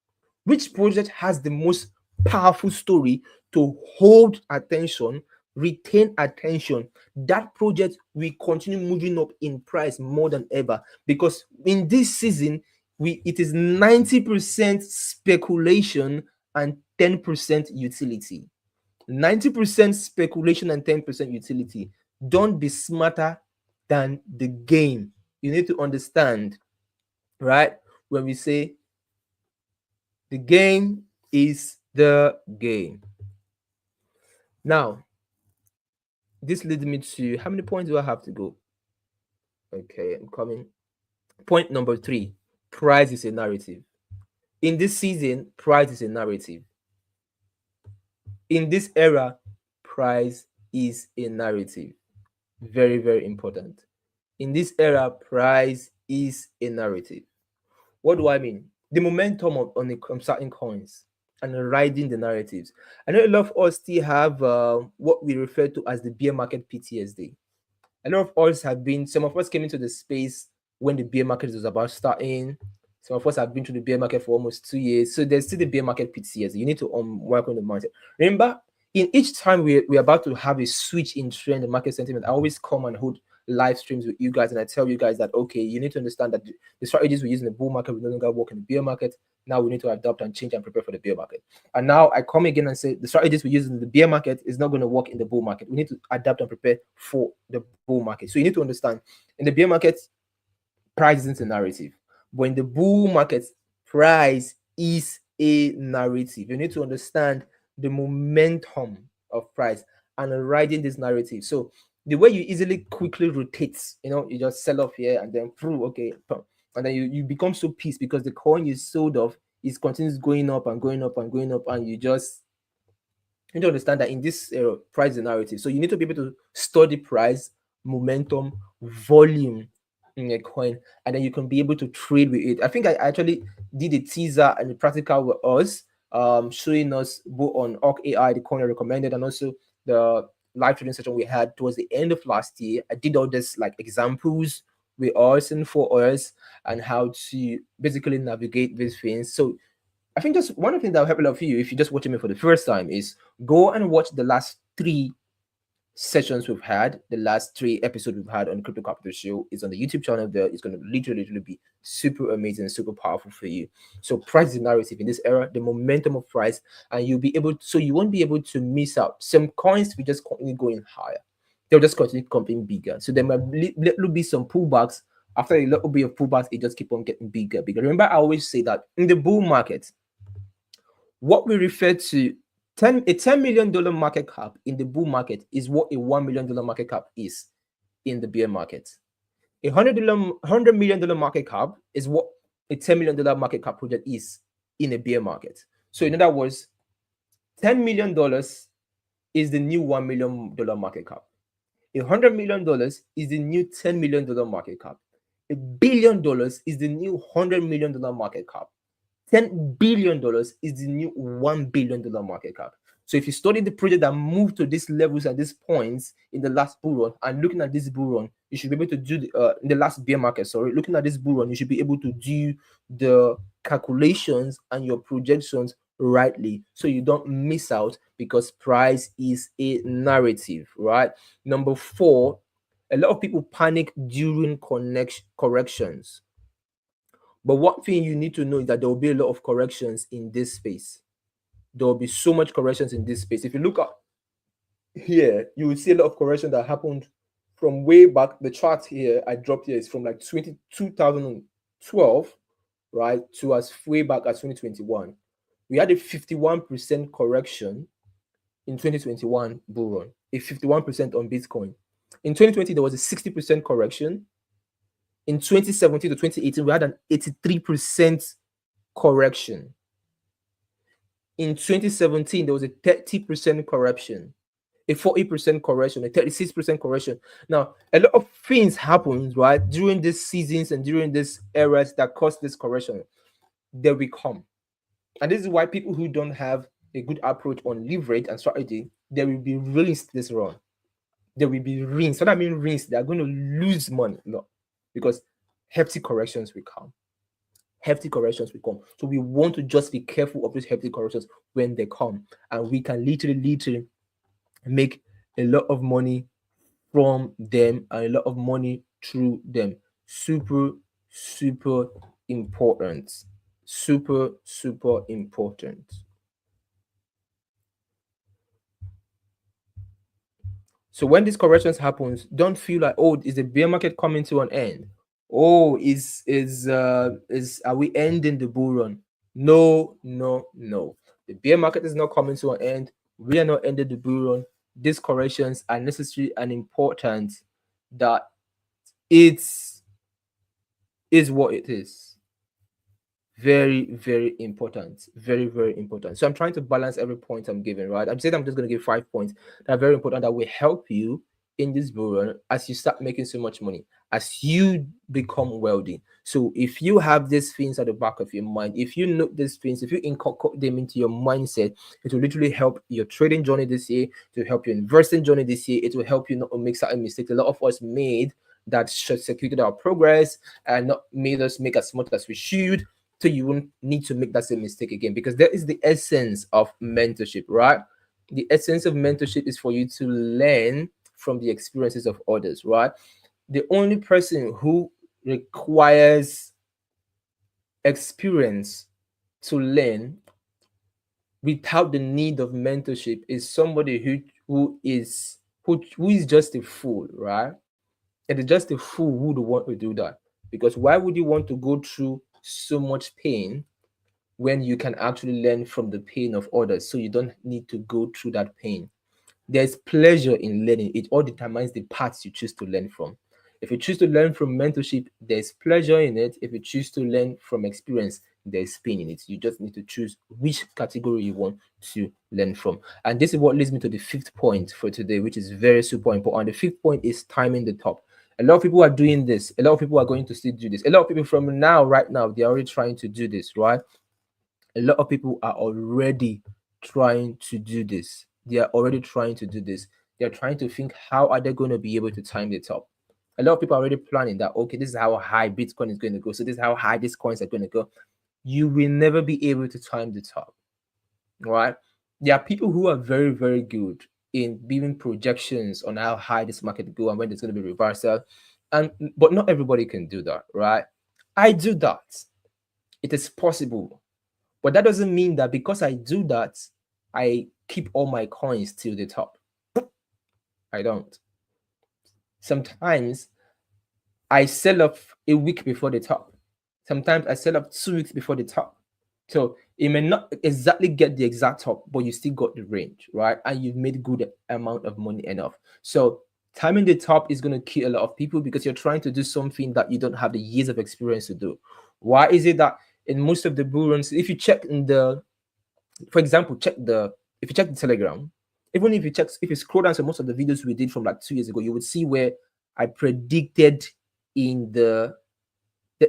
Which project has the most powerful story to hold attention, retain attention? That project will continue moving up in price more than ever, because in this season, it is 90% speculation and 10% utility. 90% speculation and 10% utility. Don't be smarter than the game. You need to understand, right? When we say the game is the game. Now, this leads me to, how many points do I have to go? Okay, I'm coming. Point number 3, price is a narrative. In this season, price is a narrative. In this era, price is a narrative. Very, very important. In this era, price is a narrative. What do I mean? The momentum on certain coins and riding the narratives. I know a lot of us still have what we refer to as the bear market PTSD. A lot of us some of us came into the space when the bear market was about starting. Some of us have been through the bear market for almost 2 years. So there's still the bear market pits here. So you need to work on the market. Remember, in each time we're about to have a switch in trend and market sentiment, I always come and hold live streams with you guys, and I tell you guys that, okay, you need to understand that the strategies we use in the bull market will no longer work in the bear market. Now we need to adapt and change and prepare for the bear market. And now I come again and say the strategies we use in the bear market is not going to work in the bull market. We need to adapt and prepare for the bull market. So you need to understand, in the bear market, price isn't a narrative, but in the bull market, price is a narrative. You need to understand the momentum of price and riding this narrative. So the way you easily quickly rotate, you just sell off here and then through, okay, and then you become so pissed because the coin you sold off is continues going up and going up and going up, and you need to understand that in this price narrative. So you need to be able to study price, momentum, volume in a coin, and then you can be able to trade with it. I think I actually did a teaser and a practical with us, showing us both on Orc AI, the coin I recommended, and also the live trading session we had towards the end of last year. I did all this like examples with us and for us, and how to basically navigate these things. So I think just one of the things that will help a lot of you, if you're just watching me for the first time, is go and watch the last 3 sessions we've had, the last 3 episodes we've had on Crypto Capital Show. Is on the YouTube channel there. It's going to literally be super amazing, super powerful for you. So price is narrative in this era, the momentum of price, and you'll be able to, so you won't be able to miss out. Some coins will just continue going higher. They'll just continue becoming bigger. So there might be some pullbacks. After a little bit of pullbacks, it just keep on getting bigger. Remember, I always say that in the bull market, what we refer to a $10 million market cap in the bull market is what a $1 million market cap is in the bear market. A $100 million market cap is what a $10 million market cap project is in a bear market. So in other words, $10 million is the new $1 million market cap. $100 million is the new $10 million market cap. $1 billion is the new $100 million market cap. $10 billion is the new $1 billion market cap. So if you study the project that moved to these levels at these points in the last bull run, and looking at this bull run, you should be able to do in the last bear market, looking at this bull run, you should be able to do the calculations and your projections rightly, so you don't miss out, because price is a narrative, right? Number 4, a lot of people panic during corrections. But one thing you need to know is that there will be a lot of corrections in this space. There will be so much corrections in this space. If you look at here, you will see a lot of correction that happened from way back. The chart here I dropped here is from like 2012, right, to as way back as 2021. We had a 51% correction in 2021 bull run, a 51% on Bitcoin. In 2020, there was a 60% correction. In 2017 to 2018, we had an 83% correction. In 2017, there was a 30% correction, a 40% correction, a 36% correction. Now, a lot of things happened, right, during these seasons and during these eras that caused this correction. They will come. And this is why people who don't have a good approach on leverage and strategy, they will be rinsed this run. They will be rinsed. What I mean rinsed, they're going to lose money. No. Because hefty corrections will come. Hefty corrections will come. So we want to just be careful of these hefty corrections when they come. And we can literally make a lot of money from them and a lot of money through them. Super important. Super important. So when these corrections happens, don't feel like, oh, is the bear market coming to an end? Oh, are we ending the bull run? No. The bear market is not coming to an end. We are not ending the bull run. These corrections are necessary and important. That it is what it is. Very important. Very important. So I'm trying to balance every point I'm giving, right? I'm saying I'm just going to give 5 points that are very important, that will help you in this bull run as you start making so much money, as you become wealthy. So if you have these things at the back of your mind, if you know these things, if you incorporate them into your mindset, it will literally help your trading journey this year, to help your investing journey this year. It will help you not make certain mistakes a lot of us made that short-circuited our progress and not made us make as much as we should. So you won't need to make that same mistake again, because that is the essence of mentorship, right? The essence of mentorship is for you to learn from the experiences of others, right? The only person who requires experience to learn without the need of mentorship is somebody who is just a fool, right? It is just a fool who would want to do that. Because why would you want to go through so much pain when you can actually learn from the pain of others, so you don't need to go through that pain? There's pleasure in learning. It all determines the paths you choose to learn from. If you choose to learn from mentorship, there's pleasure in it. If you choose to learn from experience, there's pain in it. You just need to choose which category you want to learn from. And this is what leads me to the fifth point for today, which is very super important. The fifth point is timing the top. A lot of people are doing this. A lot of people are going to still do this. A lot of people from now, right now, they're already trying to do this, right? A lot of people are already trying to do this. They are already trying to do this. They're trying to think, how are they going to be able to time the top? A lot of people are already planning that, okay, this is how high Bitcoin is going to go. So this is how high these coins are going to go. You will never be able to time the top, right? There are people who are very, very good in giving projections on how high this market will go and when there's going to be reversal. But not everybody can do that, right? I do that. It is possible. But that doesn't mean that because I do that, I keep all my coins till the top. I don't. Sometimes I sell off a week before the top. Sometimes I sell off 2 weeks before the top. So it may not exactly get the exact top, but you still got the range, right? And you've made good amount of money enough. So timing the top is going to kill a lot of people because you're trying to do something that you don't have the years of experience to do. Why is it that in most of the bull runs, if you check in the, for example, if you check the Telegram, even if you scroll down to most of the videos we did from like 2 years ago, you would see where I predicted in the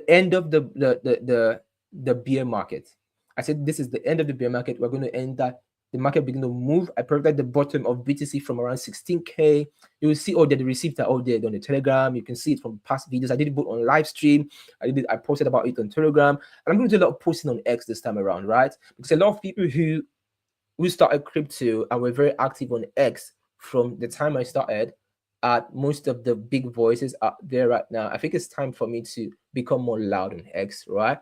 end of the bear market. I said this is the end of the bear market. We're going to end that. The market begin to move. I predicted the bottom of BTC from around 16K. You will see all the receipts are all there on the Telegram. You can see it from past videos. I did it both on live stream. I posted about it on Telegram. And I'm going to do a lot of posting on X this time around, right? Because a lot of people who started crypto and were very active on X from the time I started, most of the big voices are there right now. I think it's time for me to become more loud on X, right?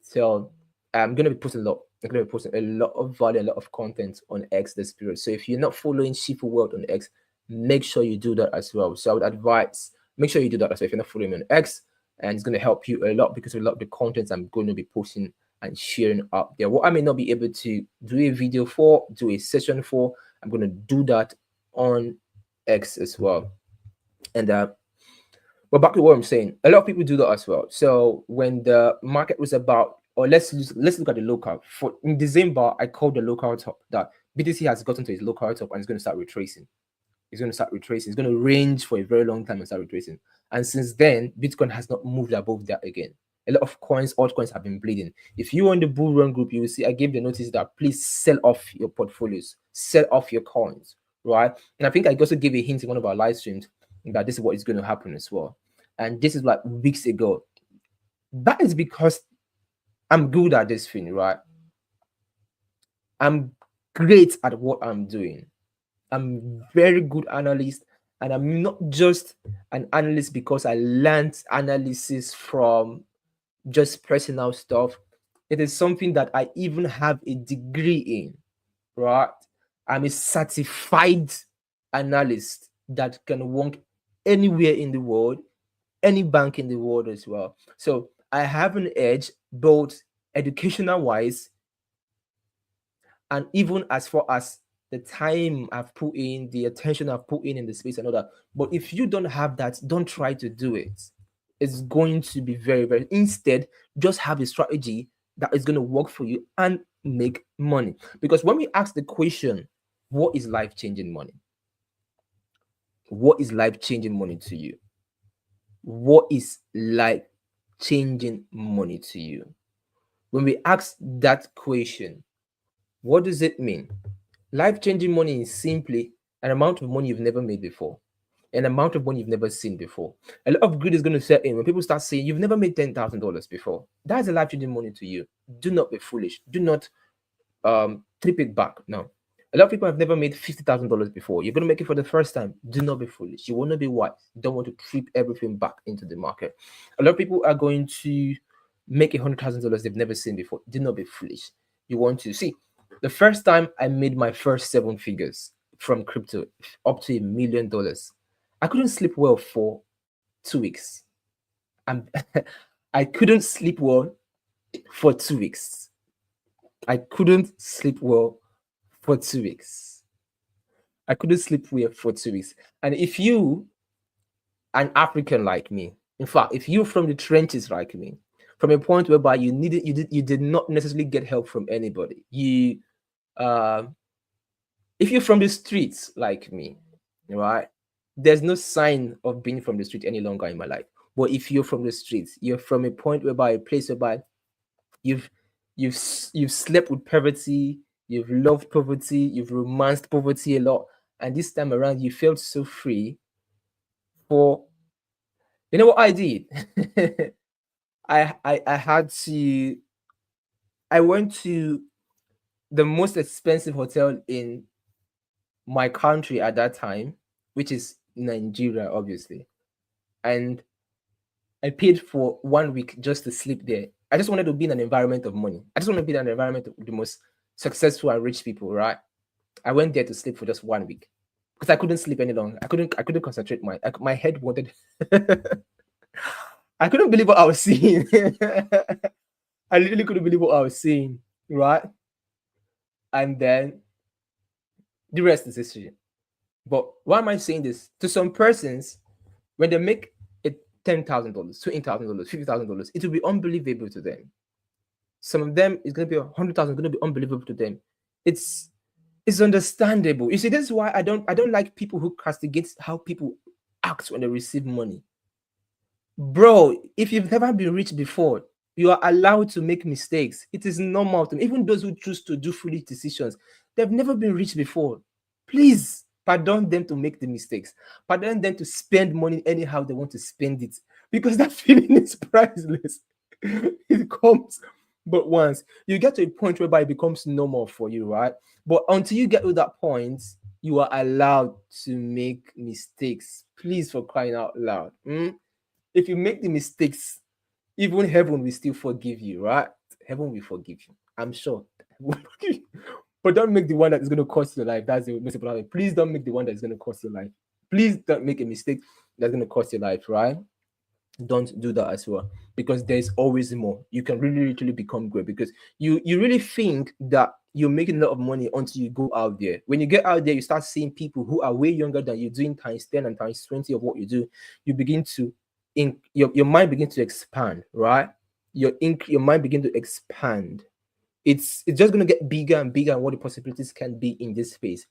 So I'm gonna be posting a lot. I'm gonna be posting a lot of value, a lot of content on X this period. So if you're not following Shifu World on X, make sure you do that as well. So I would advise, make sure you do that as well if you're not following me on X, and it's gonna help you a lot because a lot of the content I'm going to be posting and sharing up there. What I may not be able to do a video for, do a session for, I'm gonna do that on X as well. And but back to what I'm saying, a lot of people do that as well. So when the market was about, or let's look at the local. For in December, I called the local top that BTC has gotten to its local top and it's going to start retracing. It's going to start retracing. It's going to range for a very long time and start retracing. And since then, Bitcoin has not moved above that again. A lot of altcoins have been bleeding. If you are in the bull run group, you will see I gave the notice that please sell off your portfolios, sell off your coins, right? And I think I also gave a hint in one of our live streams that this is what is going to happen as well. And this is like weeks ago. That is because I'm good at this thing, right? I'm great at what I'm doing. I'm very good analyst, and I'm not just an analyst because I learned analysis from just personal stuff. It is something that I even have a degree in, right? I'm a certified analyst that can work anywhere in the world, any bank in the world as well. So I have an edge both educational wise and even as far as the time I've put in, the attention I've put in the space and all that. But if you don't have that, don't try to do it. It's going to be very, very, instead, just have a strategy that is going to work for you and make money. Because when we ask the question, what is life-changing money? What is life-changing money to you? What is life-changing money to you? When we ask that question, what does it mean? Life-changing money is simply an amount of money you've never made before. an amount of money you've never seen before. A lot of greed is going to set in when people start saying you've never made $10,000 before. That's a life-changing money to you. Do not be foolish. Do not trip it back. No. A lot of people have never made $50,000 before. You're going to make it for the first time. Do not be foolish. You want to be wise. You don't want to trip everything back into the market. A lot of people are going to make $100,000 they've never seen before. Do not be foolish. You want to see. The first time I made my first 7 figures from crypto up to $1 million, I couldn't sleep well for 2 weeks. I couldn't sleep well for 2 weeks. I couldn't sleep well for 2 weeks. I couldn't sleep well for 2 weeks. And if you, an African like me, in fact, if you're from the trenches like me, from a point whereby you did not necessarily get help from anybody, if you're from the streets like me, right, there's no sign of being from the street any longer in my life. But if you're from the streets, you're from a point whereby, a place whereby you've slept with poverty, you've loved poverty, you've romanced poverty a lot, and this time around you felt so free. For, you know what I did? I went to the most expensive hotel in my country at that time, which is Nigeria, obviously, and I paid for 1 week just to sleep there. I just wanted to be in an environment of money. I just want to be in an environment of the most successful and rich people, right? I went there to sleep for just 1 week because I couldn't sleep any longer. I couldn't concentrate. My head wanted. I couldn't believe what I was seeing. I literally couldn't believe what I was seeing, right? And then the rest is history. But why am I saying this? To some persons, when they make it $10,000, $20,000, $50,000, it will be unbelievable to them. Some of them it's going to be 100,000, going to be unbelievable to them. It's understandable. You see, this is why I don't like people who castigate how people act when they receive money. Bro, if you've never been rich before, you are allowed to make mistakes. It is normal to even those who choose to do foolish decisions. They've never been rich before. Please pardon them to make the mistakes. Pardon them to spend money anyhow they want to spend it, because that feeling is priceless. It comes but once. You get to a point whereby it becomes normal for you, right? But until you get to that point, you are allowed to make mistakes. Please, for crying out loud. If you make the mistakes, even heaven will still forgive you, right? Heaven will forgive you. I'm sure. But don't make the one that is going to cost your life. That's the most important thing. Please don't make the one that is going to cost your life. Please don't make a mistake that's going to cost your life, right? Don't do that as well, because there's always more. You can really literally become great, because you really think that you're making a lot of money until you go out there. When you get out there, you start seeing people who are way younger than you doing times 10 and times 20 of what you do. You begin to your mind begins to expand, right? Your mind begin to expand. It's just going to get bigger and bigger, and what the possibilities can be in this space.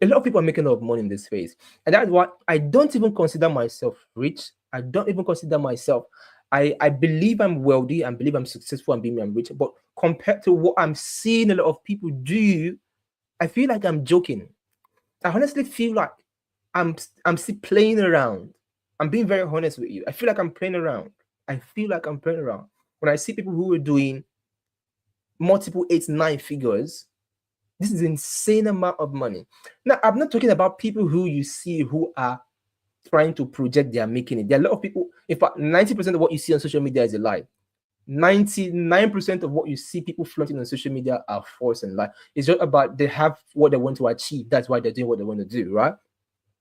A lot of people are making a lot of money in this space, and that's why I don't even consider myself rich. I don't even consider myself. I believe I'm wealthy and believe I'm successful and believe I'm rich, but compared to what I'm seeing a lot of people do, I feel like I'm joking. I honestly feel like I'm still playing around. I'm being very honest with you. I feel like I'm playing around. I feel like I'm playing around when I see people who are doing multiple 8, 9 figures. This is an insane amount of money. Now, I'm not talking about people who you see who are trying to project they are making it. There are a lot of people. In fact, 90% of what you see on social media is a lie. 99% of what you see people flaunting on social media are false and lie. It's just about they have what they want to achieve. That's why they're doing what they want to do, right?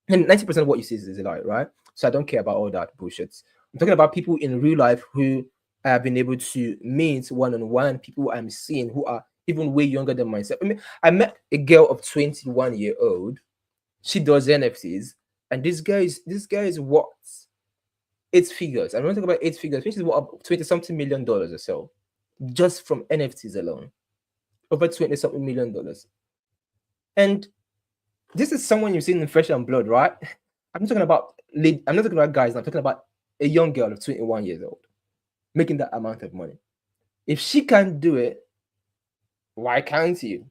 And 90% of what you see is a lie, right? So I don't care about all that bullshit. I'm talking about people in real life who I have been able to meet one-on-one, people I'm seeing who are even way younger than myself. I mean, I met a girl of 21-year-old. She does NFTs, and this guy is what? 8 figures. I'm not talking about 8 figures. Which is what, $20-something million or so, just from NFTs alone. Over $20-something million. And this is someone you've seen in flesh and blood, right? I'm not talking about guys. I'm talking about a young girl of 21 years old making that amount of money. If she can't do it, why can't you?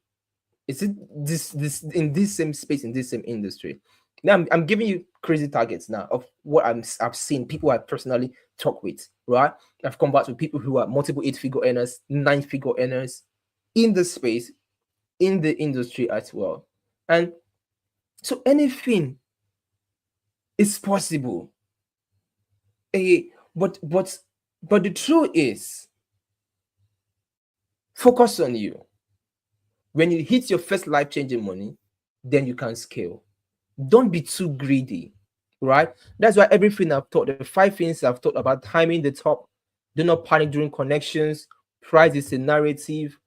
Is it this in this same space, in this same industry? Now I'm giving you crazy targets now of what I've seen people I personally talk with, right? I've conversed with people who are multiple 8-figure earners, 9-figure earners in the space, in the industry as well. And so anything is possible. But the truth is, focus on you. When you hit your first life-changing money, then you can scale. Don't be too greedy, right? That's why everything I've taught, the 5 things I've taught about timing the top, do not panic during connections, price is a narrative,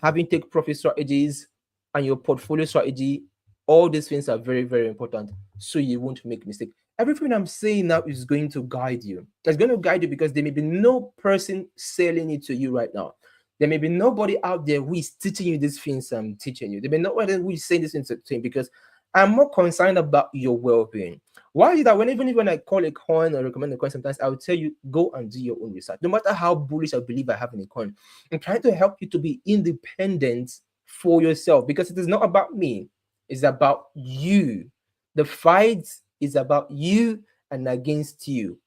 having take profit strategies, and your portfolio strategy, all these things are very, very important so you won't make mistake. Everything I'm saying now is going to guide you. It's going to guide you because there may be no person selling it to you right now. There may be nobody out there who is teaching you these things I'm teaching you. There may be nobody who is saying this thing to you because I'm more concerned about your well-being. Why is that? Even when I call a coin or recommend a coin, sometimes I will tell you go and do your own research. No matter how bullish I believe I have in a coin, I'm trying to help you to be independent for yourself because it is not about me. It's about you. The fight is about you and against you,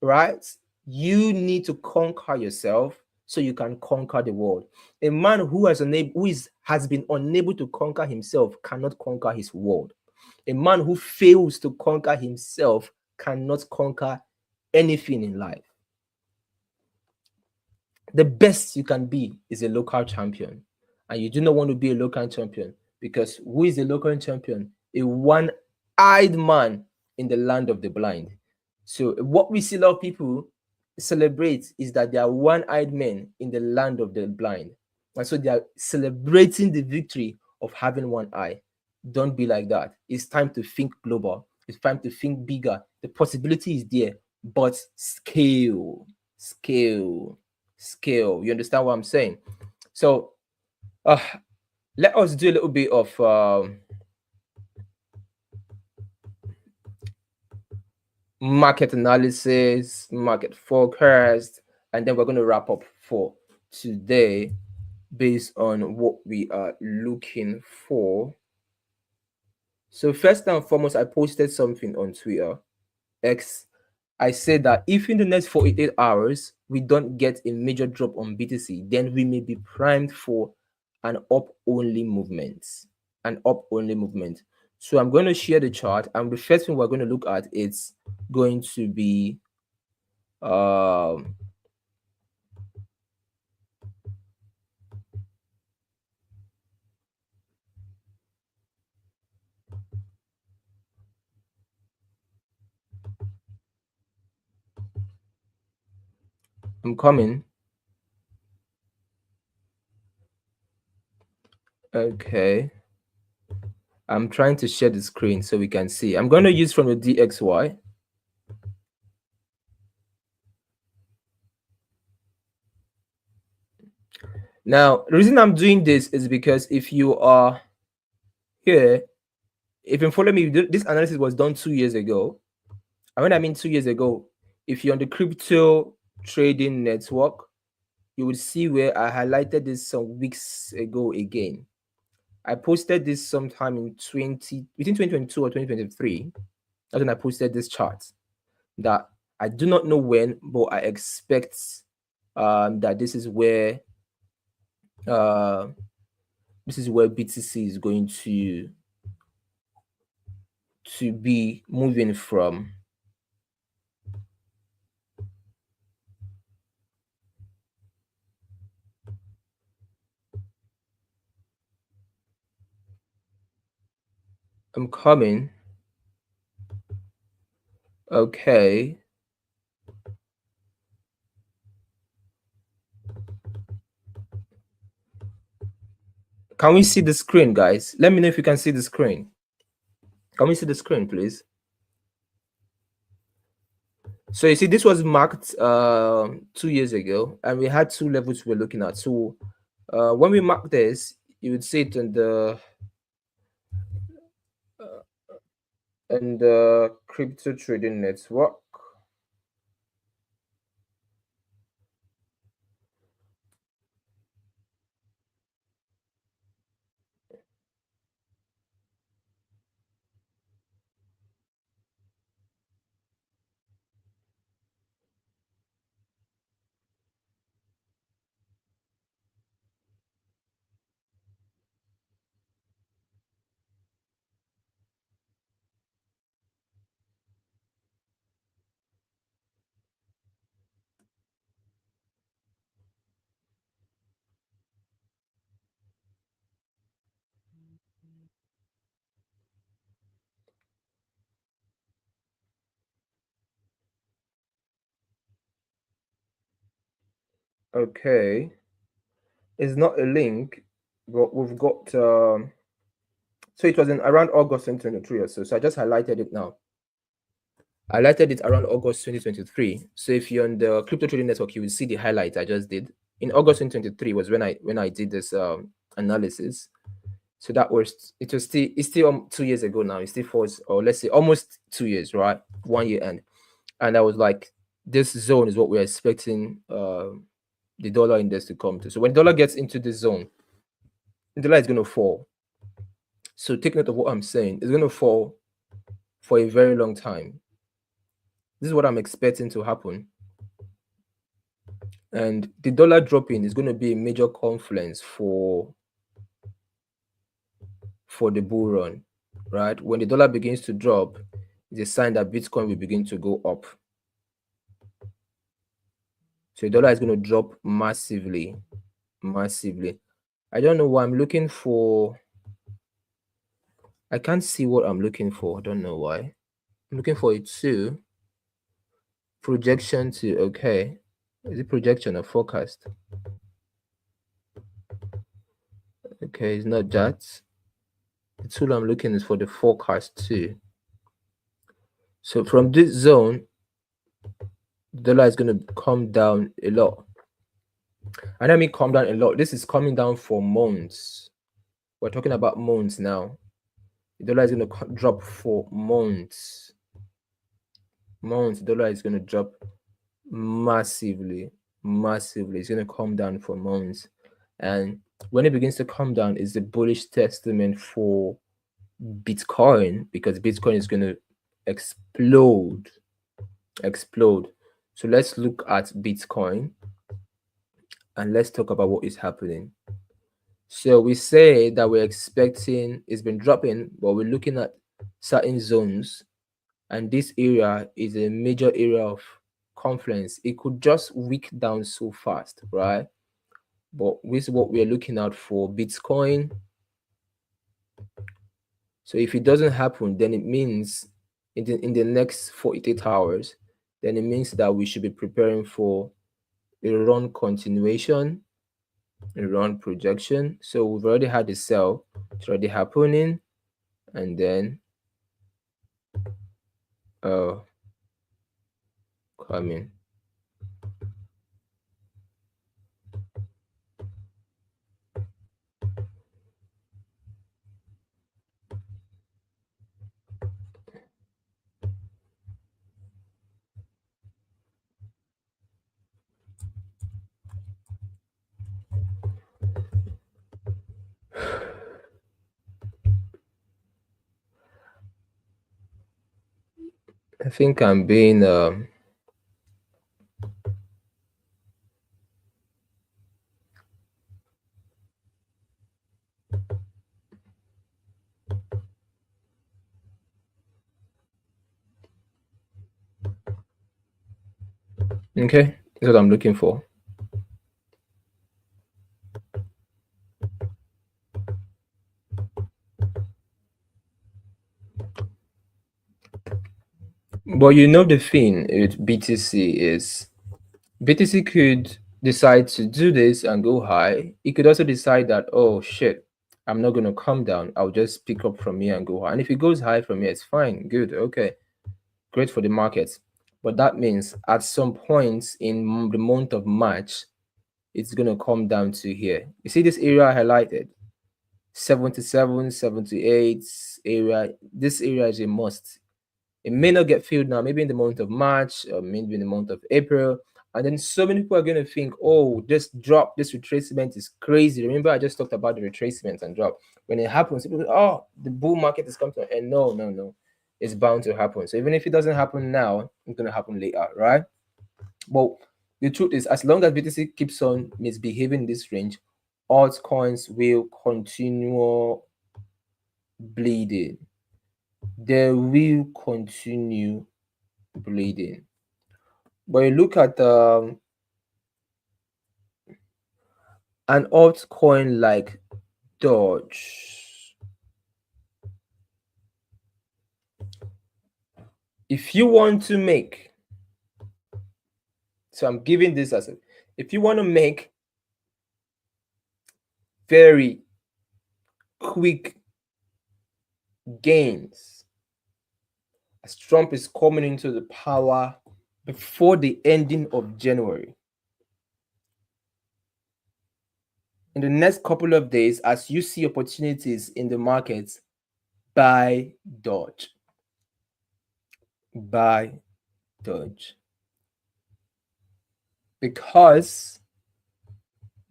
right? You need to conquer yourself so you can conquer the world. A man who has been unable to conquer himself cannot conquer his world. A man who fails to conquer himself cannot conquer anything in life. The best you can be is a local champion. And you do not want to be a local champion because who is a local champion? A one-eyed man in the land of the blind. So what we see a lot of people celebrate is that they are one-eyed men in the land of the blind. And so they are celebrating the victory of having one eye. Don't be like that. It's time to think global. It's time to think bigger. The possibility is there, but scale, scale, scale. You understand what I'm saying? So let us do a little bit of market analysis, market forecast, and then we're going to wrap up for today based on what we are looking for. So first and foremost, I posted something on Twitter X. I said that if in the next 48 hours we don't get a major drop on BTC, then we may be primed for an up-only movement. An up-only movement. So I'm going to share the chart, and the first thing we're going to look at is going to be I'm coming. Okay. I'm trying to share the screen so we can see. I'm going to use from the DXY. Now, the reason I'm doing this is because if you are here, if you follow me, this analysis was done 2 years ago. And when I mean 2 years ago, if you're on the crypto trading network, you will see where I highlighted this some weeks ago again. I posted this sometime in between 2022 or 2023. That's when I posted this chart that I do not know when, but I expect that this is where BTC is going to be moving from. I'm coming. Okay. Can we see the screen, guys? Let me know if you can see the screen. Can we see the screen, please? So you see, this was marked 2 years ago, and we had 2 levels we're looking at. So when we mark this, you would see it in the crypto trading network. Okay, it's not a link, but we've got so it was in around August 2023 or so. So I just highlighted it now. I highlighted it around August 2023. So if you're on the crypto trading network, you will see the highlight I just did. In August 2023 was when I did this analysis. So that was it's still 2 years ago now. It still falls, or let's say almost 2 years, right? 1 year end. And I was like, this zone is what we're expecting the dollar index to come to. So when dollar gets into this zone, the dollar is going to fall. So take note of what I'm saying. It's going to fall for a very long time. This is what I'm expecting to happen. And the dollar dropping is going to be a major confluence for the bull run, right? When the dollar begins to drop, it's a sign that Bitcoin will begin to go up. So the dollar is going to drop massively. I don't know why I'm looking for. I can't see what I'm looking for. I don't know why. I'm looking for it too. Projection to, okay. Is it projection or forecast? Okay, it's not that. The tool I'm looking is for the forecast too. So from this zone, the dollar is going to come down a lot. And I mean come down a lot. This is coming down for months. We're talking about months now. The dollar is going to drop for months. The dollar is going to drop massively. It's going to come down for months. And when it begins to come down, it's a bullish testament for Bitcoin, because Bitcoin is going to explode. So let's look at Bitcoin and let's talk about what is happening. So we say that we're expecting, it's been dropping, but we're looking at certain zones, and this area is a major area of confluence. It could just wick down so fast, right? But this is what we're looking out for Bitcoin. So if it doesn't happen, then it means in the next 48 hours, then it means that we should be preparing for a run continuation, a run projection. So we've already had the sell, it's already happening, and then coming. I think I'm being okay, that's what I'm looking for. But you know the thing with BTC is BTC could decide to do this and go high. It could also decide that, oh shit, I'm not going to come down. I'll just pick up from here and go high. And if it goes high from here, it's fine. Good. Okay. Great for the markets. But that means at some point in the month of March, it's going to come down to here. You see this area I highlighted? 77, 78 area. This area is a must. It may not get filled now, maybe in the month of March, or maybe in the month of April. And then so many people are going to think, oh, this drop, this retracement is crazy. Remember, I just talked about the retracement and drop. When it happens, people say, oh, the bull market is coming to an end. No. It's bound to happen. So even if it doesn't happen now, it's going to happen later, right? But the truth is, as long as BTC keeps on misbehaving in this range, altcoins will continue bleeding. They will continue bleeding. But you look at an altcoin like Doge. If you want to make, so I'm giving this as if you want to make very quick gains, as Trump is coming into the power before the ending of January, in the next couple of days, as you see opportunities in the markets, buy Dodge. Buy Dodge. Because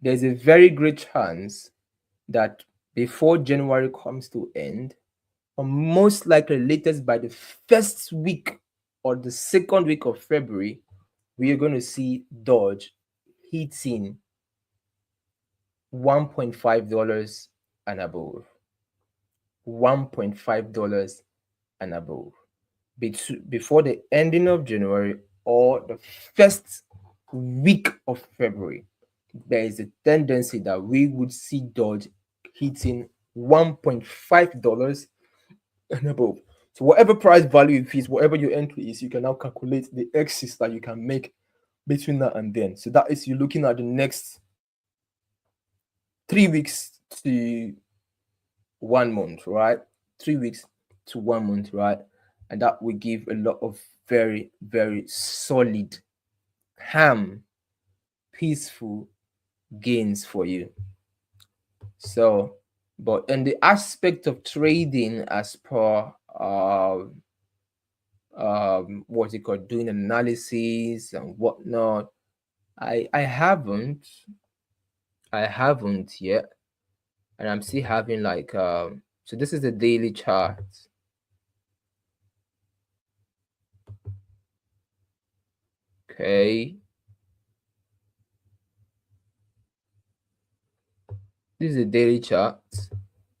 there's a very great chance that before January comes to end, or most likely latest by the first week or the second week of February, we are going to see Dodge hitting $1.5 and above. $1.5 and above. Before the ending of January or the first week of February, there is a tendency that we would see Dodge hitting $1.5 and above. So whatever price value it is, whatever your entry is, you can now calculate the exits that you can make between that and then. So that is, you're looking at the next 3 weeks to 1 month, right? 3 weeks to 1 month, right? And that will give a lot of very, very solid, calm, peaceful gains for you. So, but in the aspect of trading, as per what's it called, doing analysis and whatnot, I haven't yet, and I'm still having like so this is the daily chart. Okay, this is a daily chart,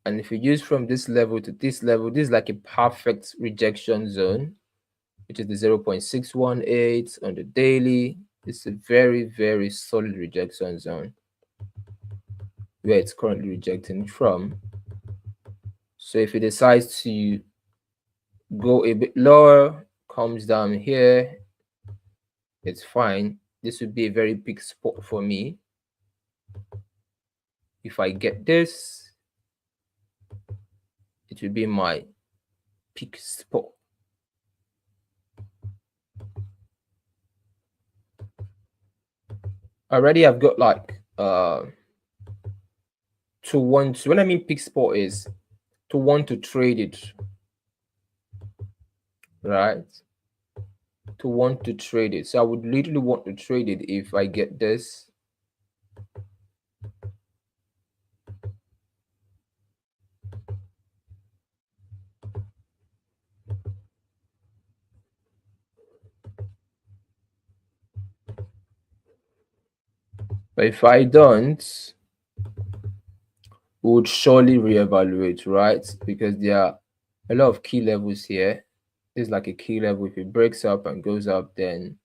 and if you use from this level to this level, this is like a perfect rejection zone, which is the 0.618 on the daily. It's a very, very solid rejection zone where it's currently rejecting from. So if it decides to go a bit lower, comes down here, it's fine. This would be a very big spot for me. If I get this, it will be my peak spot. Already I've got like to want to, when I mean peak spot is to want to trade it, right? To want to trade it. So I would literally want to trade it if I get this. But if I don't, we would surely reevaluate, right? Because there are a lot of key levels here. This is like a key level. If it breaks up and goes up, then you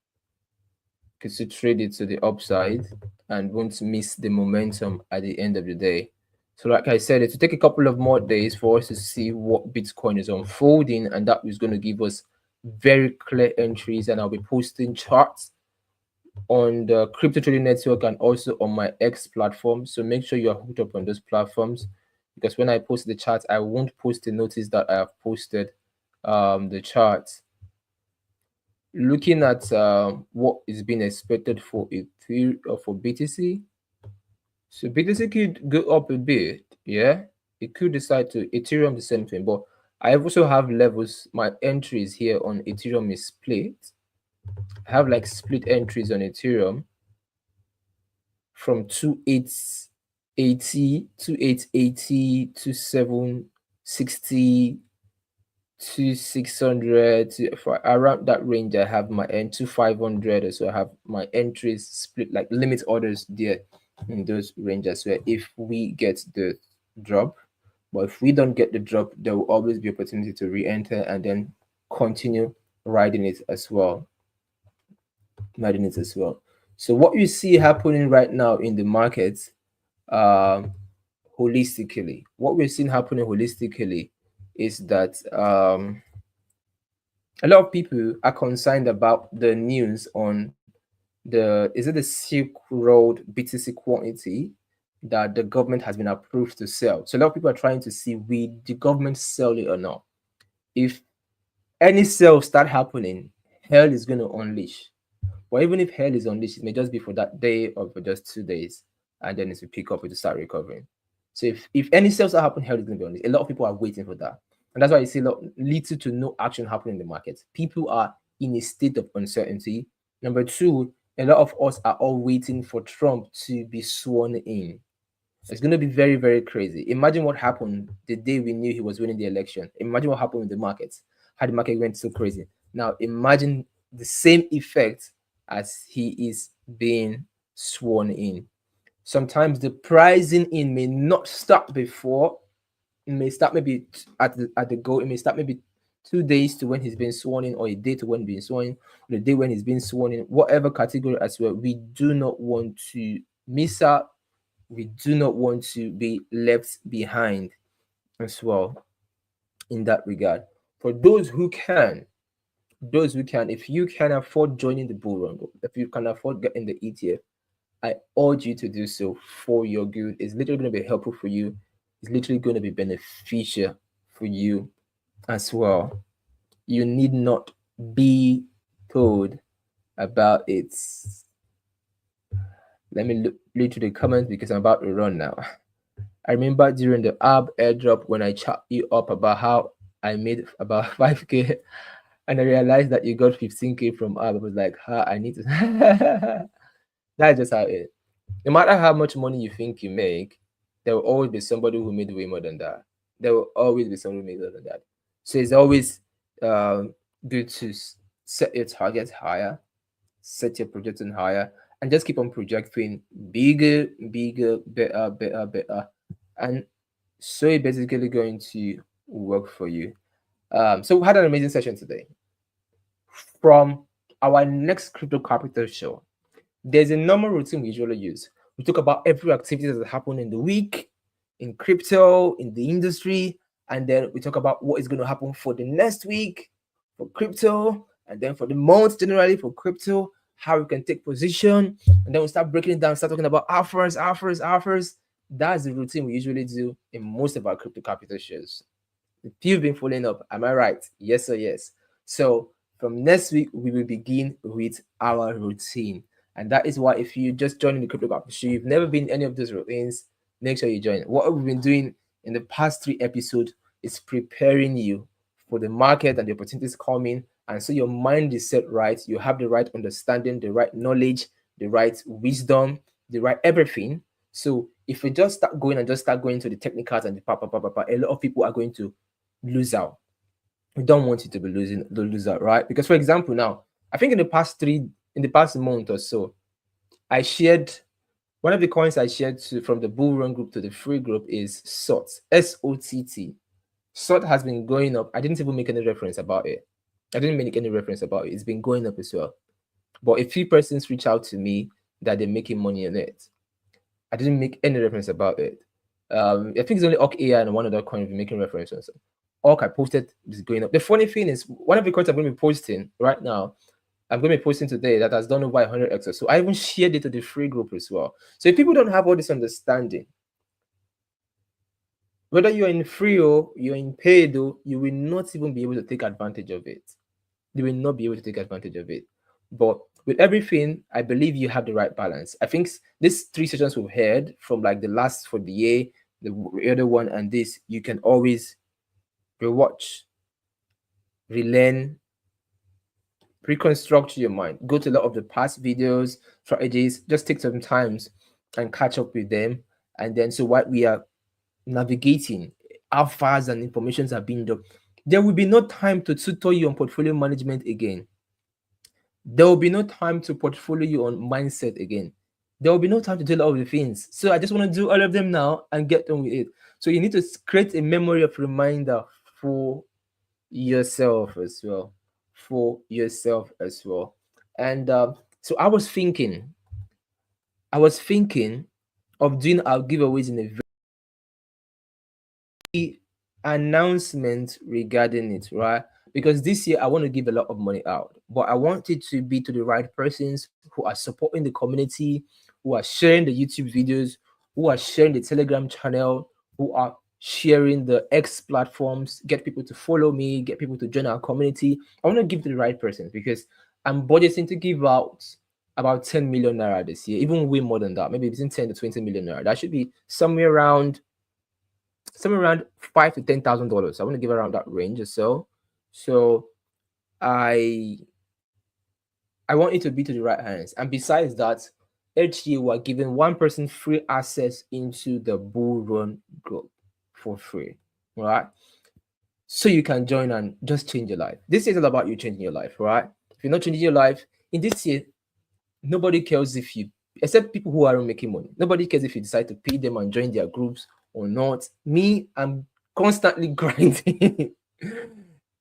can still trade it to the upside and won't miss the momentum at the end of the day. So like I said, it will take a couple of more days for us to see what Bitcoin is unfolding, and that is going to give us very clear entries. And I'll be posting charts on the Crypto Trading Network and also on my X platform. So make sure you are hooked up on those platforms, because when I post the charts, I won't post a notice that I have posted the charts. Looking at what is being expected for Ethereum or for BTC. So BTC could go up a bit, yeah. It could decide to. Ethereum the same thing, but I also have levels. My entries here on Ethereum is split. I have like split entries on Ethereum from 2880 to 760 to 600 to around that range. I have my end to 500, so I have my entries split, like limit orders there in those ranges where if we get the drop. But if we don't get the drop, there will always be opportunity to re-enter and then continue riding it as well. So what you see happening right now in the markets, holistically, what we're seeing happening holistically is that a lot of people are concerned about the news on the Silk Road BTC quantity that the government has been approved to sell. So a lot of people are trying to see, will the government sell it or not? If any sales start happening, hell is going to unleash. But even if hell is unleashed, it may just be for that day or for just 2 days, and then it will pick up, it will start recovering. So if any sales that happen, hell is going to be unleashed. A lot of people are waiting for that, and that's why you see little to no action happening in the market. People are in a state of uncertainty. Number two, a lot of us are all waiting for Trump to be sworn in. It's going to be very, very crazy. Imagine what happened the day we knew he was winning the election. Imagine what happened with the markets, how the market went so crazy. Now, imagine the same effect as he is being sworn in. Sometimes the pricing in may not start before, it may start maybe at the goal, it may start maybe 2 days to when he's been sworn in, or a day to when being sworn in, or the day when he's been sworn in, whatever category as well. We do not want to miss out, we do not want to be left behind as well in that regard. For those who can, if you can afford joining the bull run, if you can afford getting the ETF, I urge you to do so for your good. It's literally going to be helpful for you. It's literally going to be beneficial for you as well. You need not be told about it. Let me read through the comments because I'm about to run now. I remember during the AB airdrop when I chat you up about how I made about 5K and I realized that you got 15K from AB. I was like, I need to. That's just how it is. No matter how much money you think you make, there will always be somebody who made way more than that. There will always be somebody who made more than that. So it's always good to set your targets higher, set your projection higher, and just keep on projecting bigger, better. And so it's basically going to work for you. So we had an amazing session today. From our next crypto capital show, there's a normal routine we usually use. We talk about every activity that happened in the week, in crypto, in the industry, and then we talk about what is going to happen for the next week for crypto, and then for the month generally for crypto, how we can take position, and then we start breaking it down, start talking about offers. That's the routine we usually do in most of our crypto capital shows. If you've been following up, am I right? Yes or yes? So from next week, we will begin with our routine. And that is why if you just join the crypto capital show, you've never been in any of those routines, make sure you join. What we've been doing in the past 3 episodes is preparing you for the market and the opportunities coming. And so your mind is set right. You have the right understanding, the right knowledge, the right wisdom, the right everything. So if we just start going to the technicals and the a lot of people are going to lose out. We don't want you to be lose out, right? Because for example, now I think in the past month or so, I shared one of the coins I shared from the bull run group to the free group is SOT, SOTT. SOT has been going up. I didn't even make any reference about it. It's been going up as well. But a few persons reach out to me that they're making money on it. I didn't make any reference about it. I think it's only OC AI and one other coin we're making references. OC I posted is going up. The funny thing is, one of the coins I'm going to be posting right now, I'm going to be posting today that has done over 100x or so. I even shared it to the free group as well. So if people don't have all this understanding, whether you're in free or you're in paid, you will not even be able to take advantage of it. You will not be able to take advantage of it. But with everything, I believe you have the right balance. I think these 3 sessions we've heard from like the last for the year, the other one, and this, you can always rewatch, relearn, reconstruct your mind. Go to a lot of the past videos, strategies, just take some times and catch up with them. And then so what we are navigating, how fast and informations are being done, there will be no time to tutor you on portfolio management again. There will be no time to portfolio you on mindset again. There will be no time to do all of the things. So I just want to do all of them now and get on with it. So you need to create a memory of reminder for yourself as well. And so I was thinking of doing our giveaways in a very announcement regarding it, right? because this year I want to give a lot of money out, but I want it to be to the right persons who are supporting the community, who are sharing the YouTube videos, who are sharing the Telegram channel, who are sharing the X platforms, get people to follow me, get people to join our community. I want to give to the right persons because I'm budgeting to give out about 10 million naira this year, even way more than that, maybe between 10 to 20 million naira. That should be somewhere around $5,000 to $10,000. I want to give around that range or so. So I want it to be to the right hands. And besides that, each year we're giving one person free access into the Bull Run group for free. All right. So you can join and just change your life. This is all about you changing your life, right? If you're not changing your life in this year, nobody cares if you, except people who aren't making money. Nobody cares if you decide to pay them and join their groups or not. Me, I'm constantly grinding.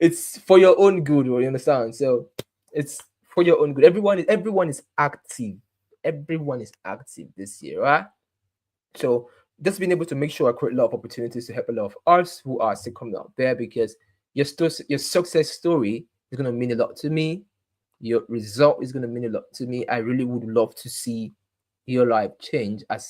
It's for your own good, you understand? So it's for your own good. Everyone is active. Everyone is active this year, right? So just being able to make sure I create a lot of opportunities to help a lot of us who are still coming out there, because your success story is going to mean a lot to me. Your result is going to mean a lot to me. I really would love to see your life change, and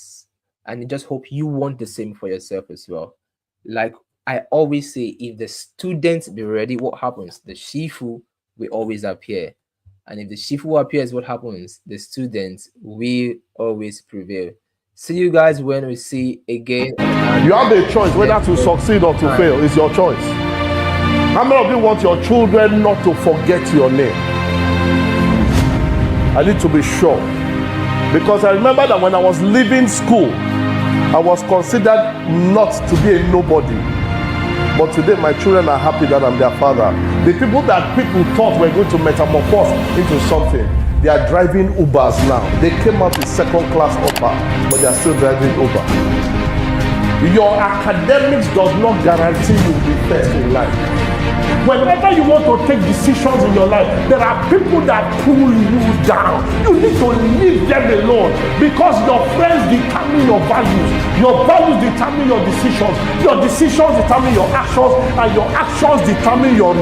I just hope you want the same for yourself as well. Like I always say, if the students be ready, what happens? The Shifu will always appear. And if the Shifu appears, what happens? The students will always prevail. See you guys when we see again. You have a choice whether to succeed or to fail. It's your choice. How many of you want your children not to forget your name? I need to be sure. Because I remember that when I was leaving school, I was considered not to be a nobody. But today my children are happy that I'm their father. The people that people thought were going to metamorphose into something, they are driving Ubers now. They came out with second class Uber, but they are still driving Uber. Your academics does not guarantee you will be first in life. Whenever you want to take decisions in your life, there are people that pull you down. You need to leave them alone, because your friends determine your values. Your values determine your decisions. Your decisions determine your actions, and your actions determine your